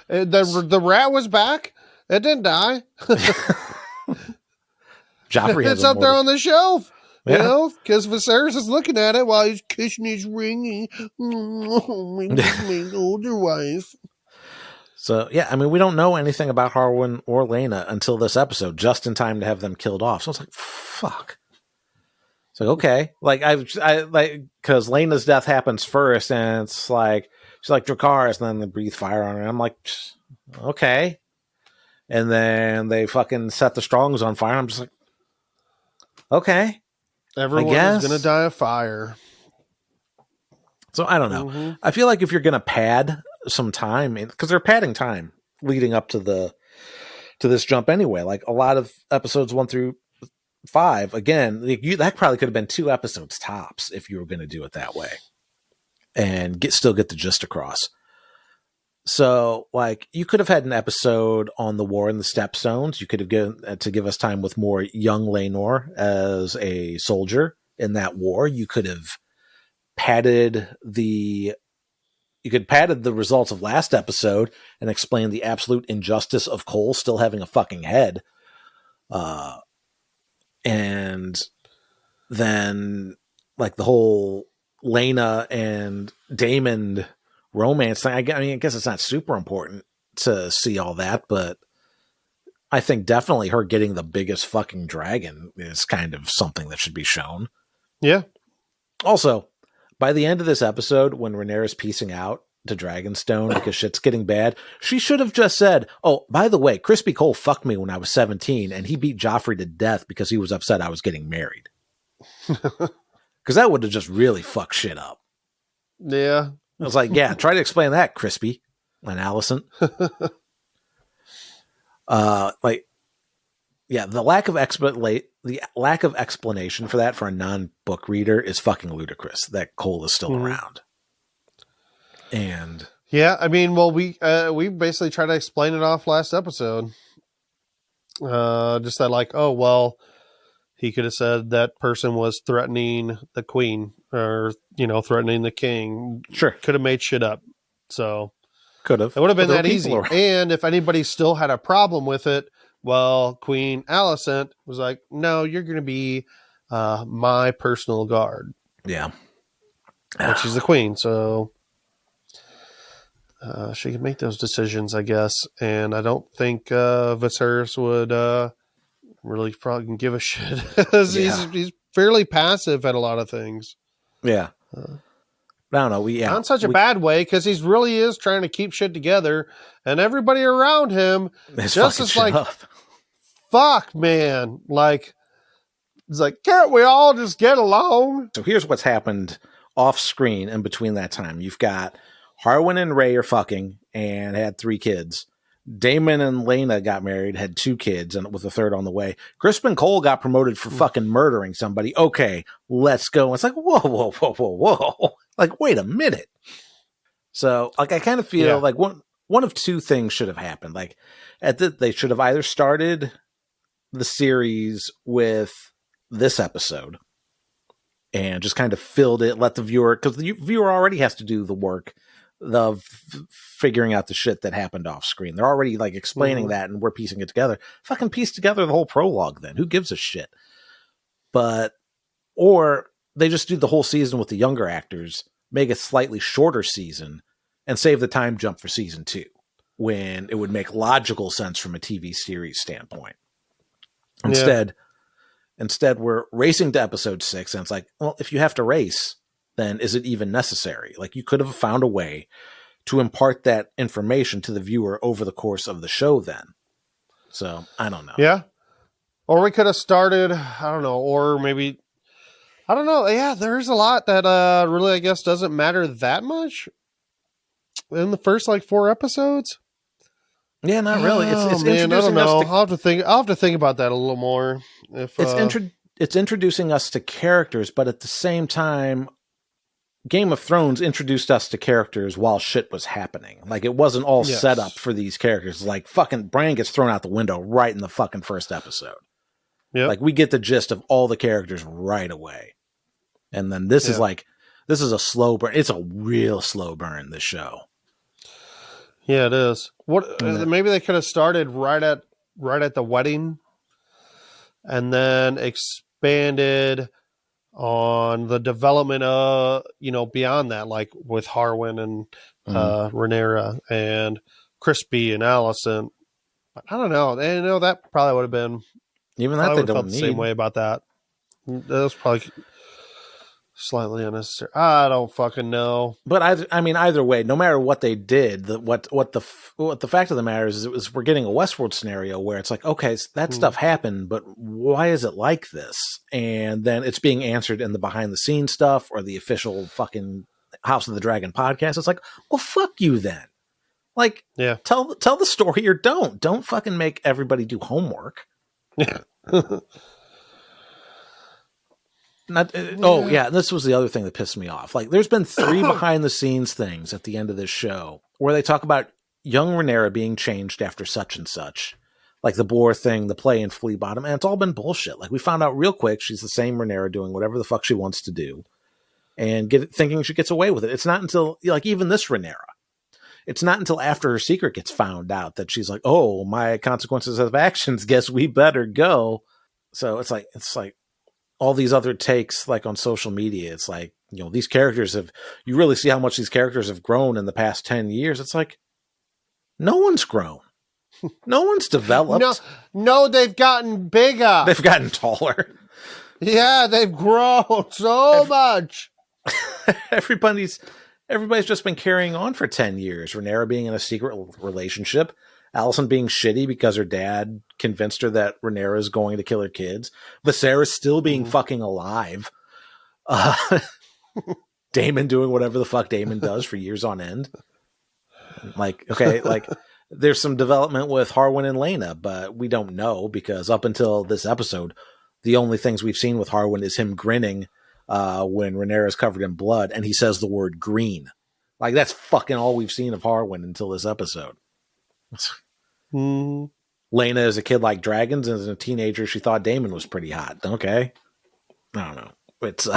The rat was back. It didn't die. Joffrey has it's up there on the shelf, you know, because Viserys is looking at it while he's kissing his ring. My older wife. So, yeah, I mean, we don't know anything about Harwin or Lena until this episode, just in time to have them killed off. So it's like, fuck. It's like, okay. Like, I like, because Lena's death happens first, and it's like, she's like, Dracarys, and then they breathe fire on her. And I'm like, okay. And then they fucking set the Strongs on fire. I'm just like, okay. Everyone is going to die of fire. So I don't know. Mm-hmm. I feel like if you're going to pad some time, because they're padding time leading up to this jump anyway. Like a lot of episodes 1 through 5, again, that probably could have been 2 episodes tops if you were going to do it that way, and still get the gist across. So, like, you could have had an episode on the war in the Stepstones. You could have given to give us time with more young Laenor as a soldier in that war. You could have padded the results of last episode and explained the absolute injustice of Cole still having a fucking head. And then, like, the whole Lena and Daemon romance thing. I mean, I guess it's not super important to see all that, but I think definitely her getting the biggest fucking dragon is kind of something that should be shown. Yeah. Also, by the end of this episode, when Rhaenyra's piecing out to Dragonstone because shit's getting bad, she should have just said, oh, by the way, Crispy Cole fucked me when I was 17 and he beat Joffrey to death because he was upset I was getting married. Because that would have just really fucked shit up. Yeah. I was like, yeah, try to explain that, Crispy and Allison. The lack of explanation for that for a non-book reader is fucking ludicrous. That Cole is still around. And yeah, I mean, well, we basically tried to explain it off last episode. Just that, like, oh well, he could have said that person was threatening the queen or, threatening the king. Sure. Could have made shit up. So could have. It would have been that easy. And if anybody still had a problem with it, well, Queen Alicent was like, no, you're going to be my personal guard. Yeah. And she's the queen. So she can make those decisions, I guess. And I don't think Viserys would really fucking give a shit. He's fairly passive at a lot of things. Yeah. I don't know. Not in such a bad way, because he really is trying to keep shit together, and everybody around him just is like, fuck, man. Like, it's like, can't we all just get along? So here's what's happened off screen in between that time. You've got Harwin and Rhae are fucking and had 3 kids. Daemon and Lena got married, had 2 kids, and with a third on the way. Crispin Cole got promoted for fucking murdering somebody. Okay, let's go. It's like, whoa. Like, wait a minute. So, like, I kind of feel like one of 2 things should have happened. Like, they should have either started the series with this episode and just kind of filled it, let the viewer, because the viewer already has to do the work of figuring out the shit that happened off screen. They're already like explaining that, and we're piecing it together. Fucking piece together the whole prologue then. Who gives a shit? Or they just do the whole season with the younger actors, make a slightly shorter season, and save the time jump for season 2, when it would make logical sense from a TV series standpoint. Instead, we're racing to episode 6, and it's like, well, if you have to race, then is it even necessary? Like, you could have found a way to impart that information to the viewer over the course of the show then. So, I don't know. Yeah. Or we could have started, I don't know, or maybe, I don't know. Yeah, there's a lot that really, I guess, doesn't matter that much in the first, 4 episodes. Yeah, not really. It's man, I don't introducing know. us to... I'll have to think about that a little more. It's introducing us to characters, but at the same time, Game of Thrones introduced us to characters while shit was happening. Like, it wasn't all set up for these characters. Like, fucking Bran gets thrown out the window right in the fucking first episode. Yep. Like, we get the gist of all the characters right away. And then this is a slow burn. It's a real slow burn, this show. Yeah, it is. Maybe they could have started right at the wedding and then expanded on the development beyond that, like with Harwin and Rhaenyra and Crispy and Allison. I don't know. That probably would have been even that they don't felt need. The same way about that. That was probably slightly unnecessary. I don't fucking know. But either way, no matter what they did, what the fact of the matter is we're getting a Westworld scenario where it's like, okay, that stuff happened, but why is it like this? And then it's being answered in the behind the scenes stuff or the official fucking House of the Dragon podcast. It's like, well, fuck you then. Like, tell the story or don't fucking make everybody do homework. Yeah. This was the other thing that pissed me off. Like, there's been 3 behind the scenes things at the end of this show where they talk about young Rhaenyra being changed after such and such, like the boar thing, the play in Flea Bottom, and it's all been bullshit. Like, we found out real quick she's the same Rhaenyra doing whatever the fuck she wants to do, and thinking she gets away with it. It's not until even this Rhaenyra. It's not until after her secret gets found out that she's like, oh, my consequences of actions. Guess we better go. So it's like. All these other takes, like on social media, it's like, these characters you really see how much these characters have grown in the past 10 years. It's like, no one's grown. No one's developed. No, they've gotten bigger. They've gotten taller. Yeah, they've grown so much. Everybody's just been carrying on for 10 years. Rhaenyra being in a secret relationship. Allison being shitty because her dad convinced her that Rhaenyra is going to kill her kids. Viserys still being fucking alive. Daemon doing whatever the fuck Daemon does for years on end. There's some development with Harwin and Laena, but we don't know because up until this episode, the only things we've seen with Harwin is him grinning when Rhaenyra is covered in blood and he says the word green. Like, that's fucking all we've seen of Harwin until this episode. Laena is a kid like dragons, and as a teenager, she thought Daemon was pretty hot. Okay, I don't know. It's.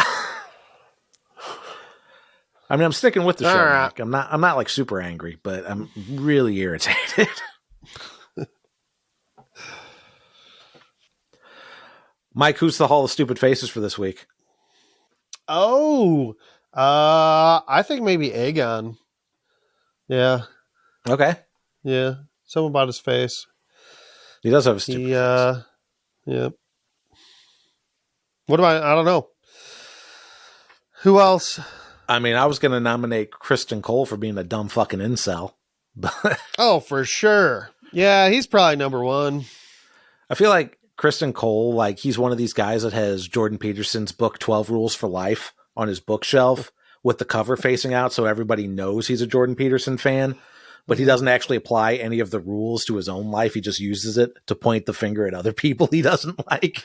I'm sticking with the show. Right. I'm not like super angry, but I'm really irritated. Mike, who's the Hall of Stupid Faces for this week? Oh, I think maybe Aegon. Yeah. Okay. Yeah. Something about his face. He does have a stupid face. Yeah. What about, I don't know. Who else? I mean, I was going to nominate Kristen Cole for being a dumb fucking incel. Oh, for sure. Yeah, he's probably number 1. I feel like Kristen Cole, like, he's one of these guys that has Jordan Peterson's book 12 Rules for Life on his bookshelf with the cover facing out so everybody knows he's a Jordan Peterson fan. But he doesn't actually apply any of the rules to his own life. He just uses it to point the finger at other people he doesn't like.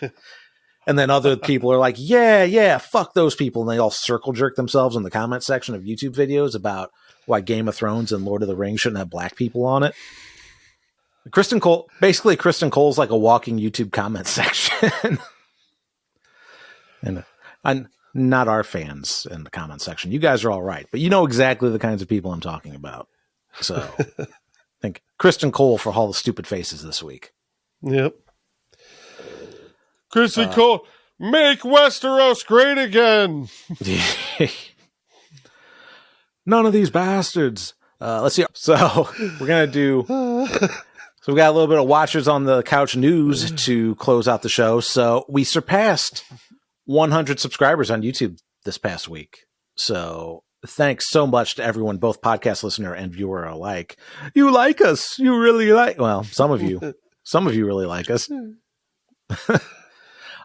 And then other people are like, yeah, fuck those people. And they all circle jerk themselves in the comment section of YouTube videos about why Game of Thrones and Lord of the Rings shouldn't have black people on it. Kristen Cole's like a walking YouTube comment section. And not our fans in the comment section. You guys are all right. But you know exactly the kinds of people I'm talking about. So I think Kristen Cole for Hall of Stupid Faces this week. Yep. Kristen Cole, make Westeros great again. None of these bastards Let's see. So we're going to do... So we got a little bit of Watchers on the Couch news to close out the show. So we surpassed 100 subscribers on YouTube this past week. So thanks so much to everyone, both podcast listener and viewer alike. You like us. You really like... Well, some of you really like us.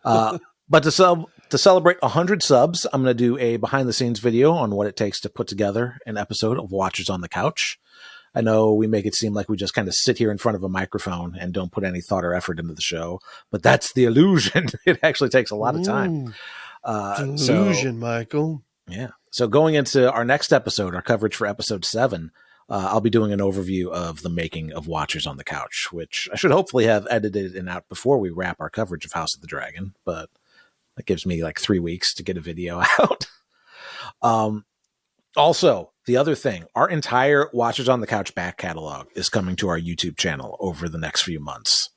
But to celebrate 100 subs, I'm going to do a behind-the-scenes video on what it takes to put together an episode of Watchers on the Couch. I know we make it seem like we just kind of sit here in front of a microphone and don't put any thought or effort into the show, but that's the illusion. It actually takes a lot of time. Illusion, Michael. Yeah. So going into our next episode, our coverage for episode 7, I'll be doing an overview of the making of Watchers on the Couch, which I should hopefully have edited and out before we wrap our coverage of House of the Dragon, but that gives me like 3 weeks to get a video out. Also, the other thing, our entire Watchers on the Couch back catalog is coming to our YouTube channel over the next few months.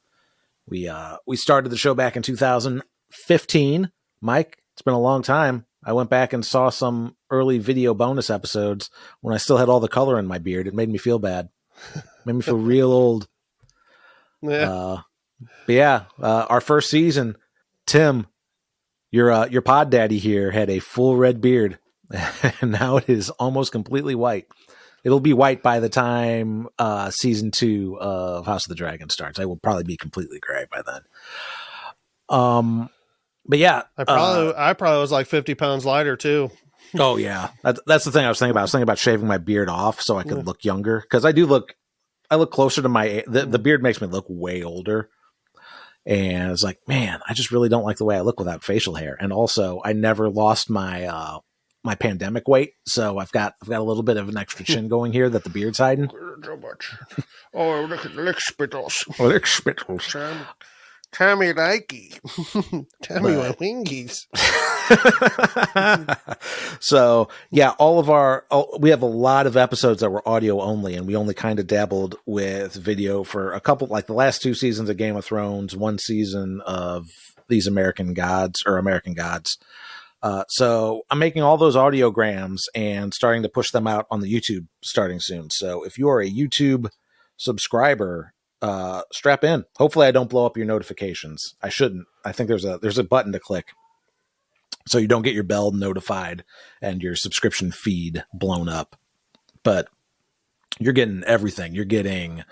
We started the show back in 2015. Mike, it's been a long time. I went back and saw some early video bonus episodes when I still had all the color in my beard. It made me feel bad. It made me feel real old. Yeah. But yeah, our first season, Tim, your pod daddy here had a full red beard. And now it is almost completely white. It'll be white by the time season 2 of House of the Dragon starts. I will probably be completely gray by then. But yeah, I probably was like 50 pounds lighter too. Oh yeah, that's the thing I was thinking about. I was thinking about shaving my beard off so I could look younger, because I look closer to my the beard makes me look way older. And it's like, man, I just really don't like the way I look without facial hair. And also, I never lost my my pandemic weight, so I've got a little bit of an extra chin going here that the beard's hiding. So much. Oh, look at the lick spittles. Oh, lick spittles. Tommy likey. Tommy my wingies. So yeah, we have a lot of episodes that were audio only, and we only kind of dabbled with video for a couple, like the last 2 seasons of Game of Thrones, 1 season of These American Gods. So I'm making all those audiograms and starting to push them out on the YouTube starting soon. So if you are a YouTube subscriber, strap in. Hopefully I don't blow up your notifications. I shouldn't. I think there's a button to click so you don't get your bell notified and your subscription feed blown up. But you're getting everything. You're getting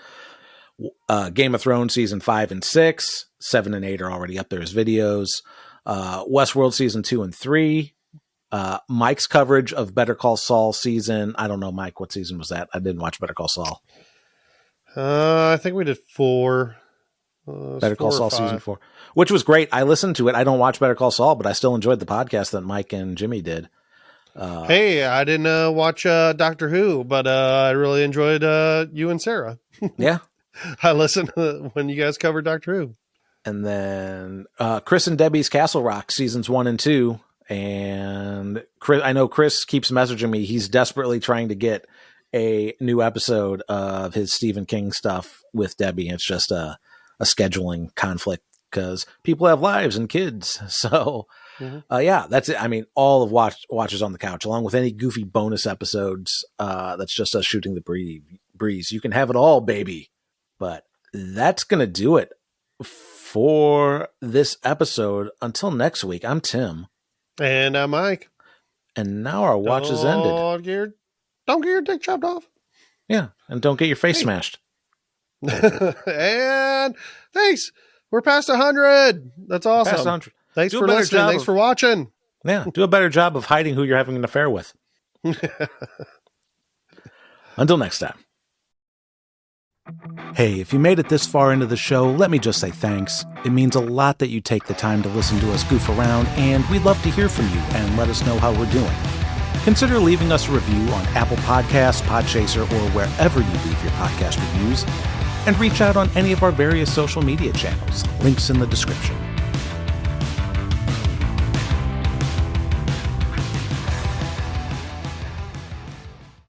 Game of Thrones season 5 and 6, 7 and 8 are already up there as videos. Westworld season 2 and 3, Mike's coverage of Better Call Saul season. I don't know, Mike, what season was that? I didn't watch Better Call Saul. I think we did 4. Better Call Saul season 4, which was great. I listened to it. I don't watch Better Call Saul, but I still enjoyed the podcast that Mike and Jimmy did. Hey, I didn't watch Doctor Who, but I really enjoyed you and Sarah. Yeah. I listened when you guys covered Doctor Who. And then Chris and Debbie's Castle Rock seasons 1 and 2. And I know Chris keeps messaging me. He's desperately trying to get a new episode of his Stephen King stuff with Debbie. It's just a scheduling conflict because people have lives and kids. So yeah, that's it. I mean, all of Watchers on the Couch, along with any goofy bonus episodes, that's just us shooting the breeze. You can have it all, baby. But that's going to do it for this episode. Until next week, I'm Tim. And I'm Mike. And now our watch is ended. Don't get your dick chopped off. Yeah, and don't get your face smashed. And thanks. We're past 100. That's awesome. Past 100. Thanks for listening. Thanks for watching. Yeah, do a better job of hiding who you're having an affair with. Until next time. Hey, if you made it this far into the show, let me just say thanks. It means a lot that you take the time to listen to us goof around, and we'd love to hear from you and let us know how we're doing. Consider leaving us a review on Apple Podcasts, Podchaser, or wherever you leave your podcast reviews, and reach out on any of our various social media channels. Links in the description.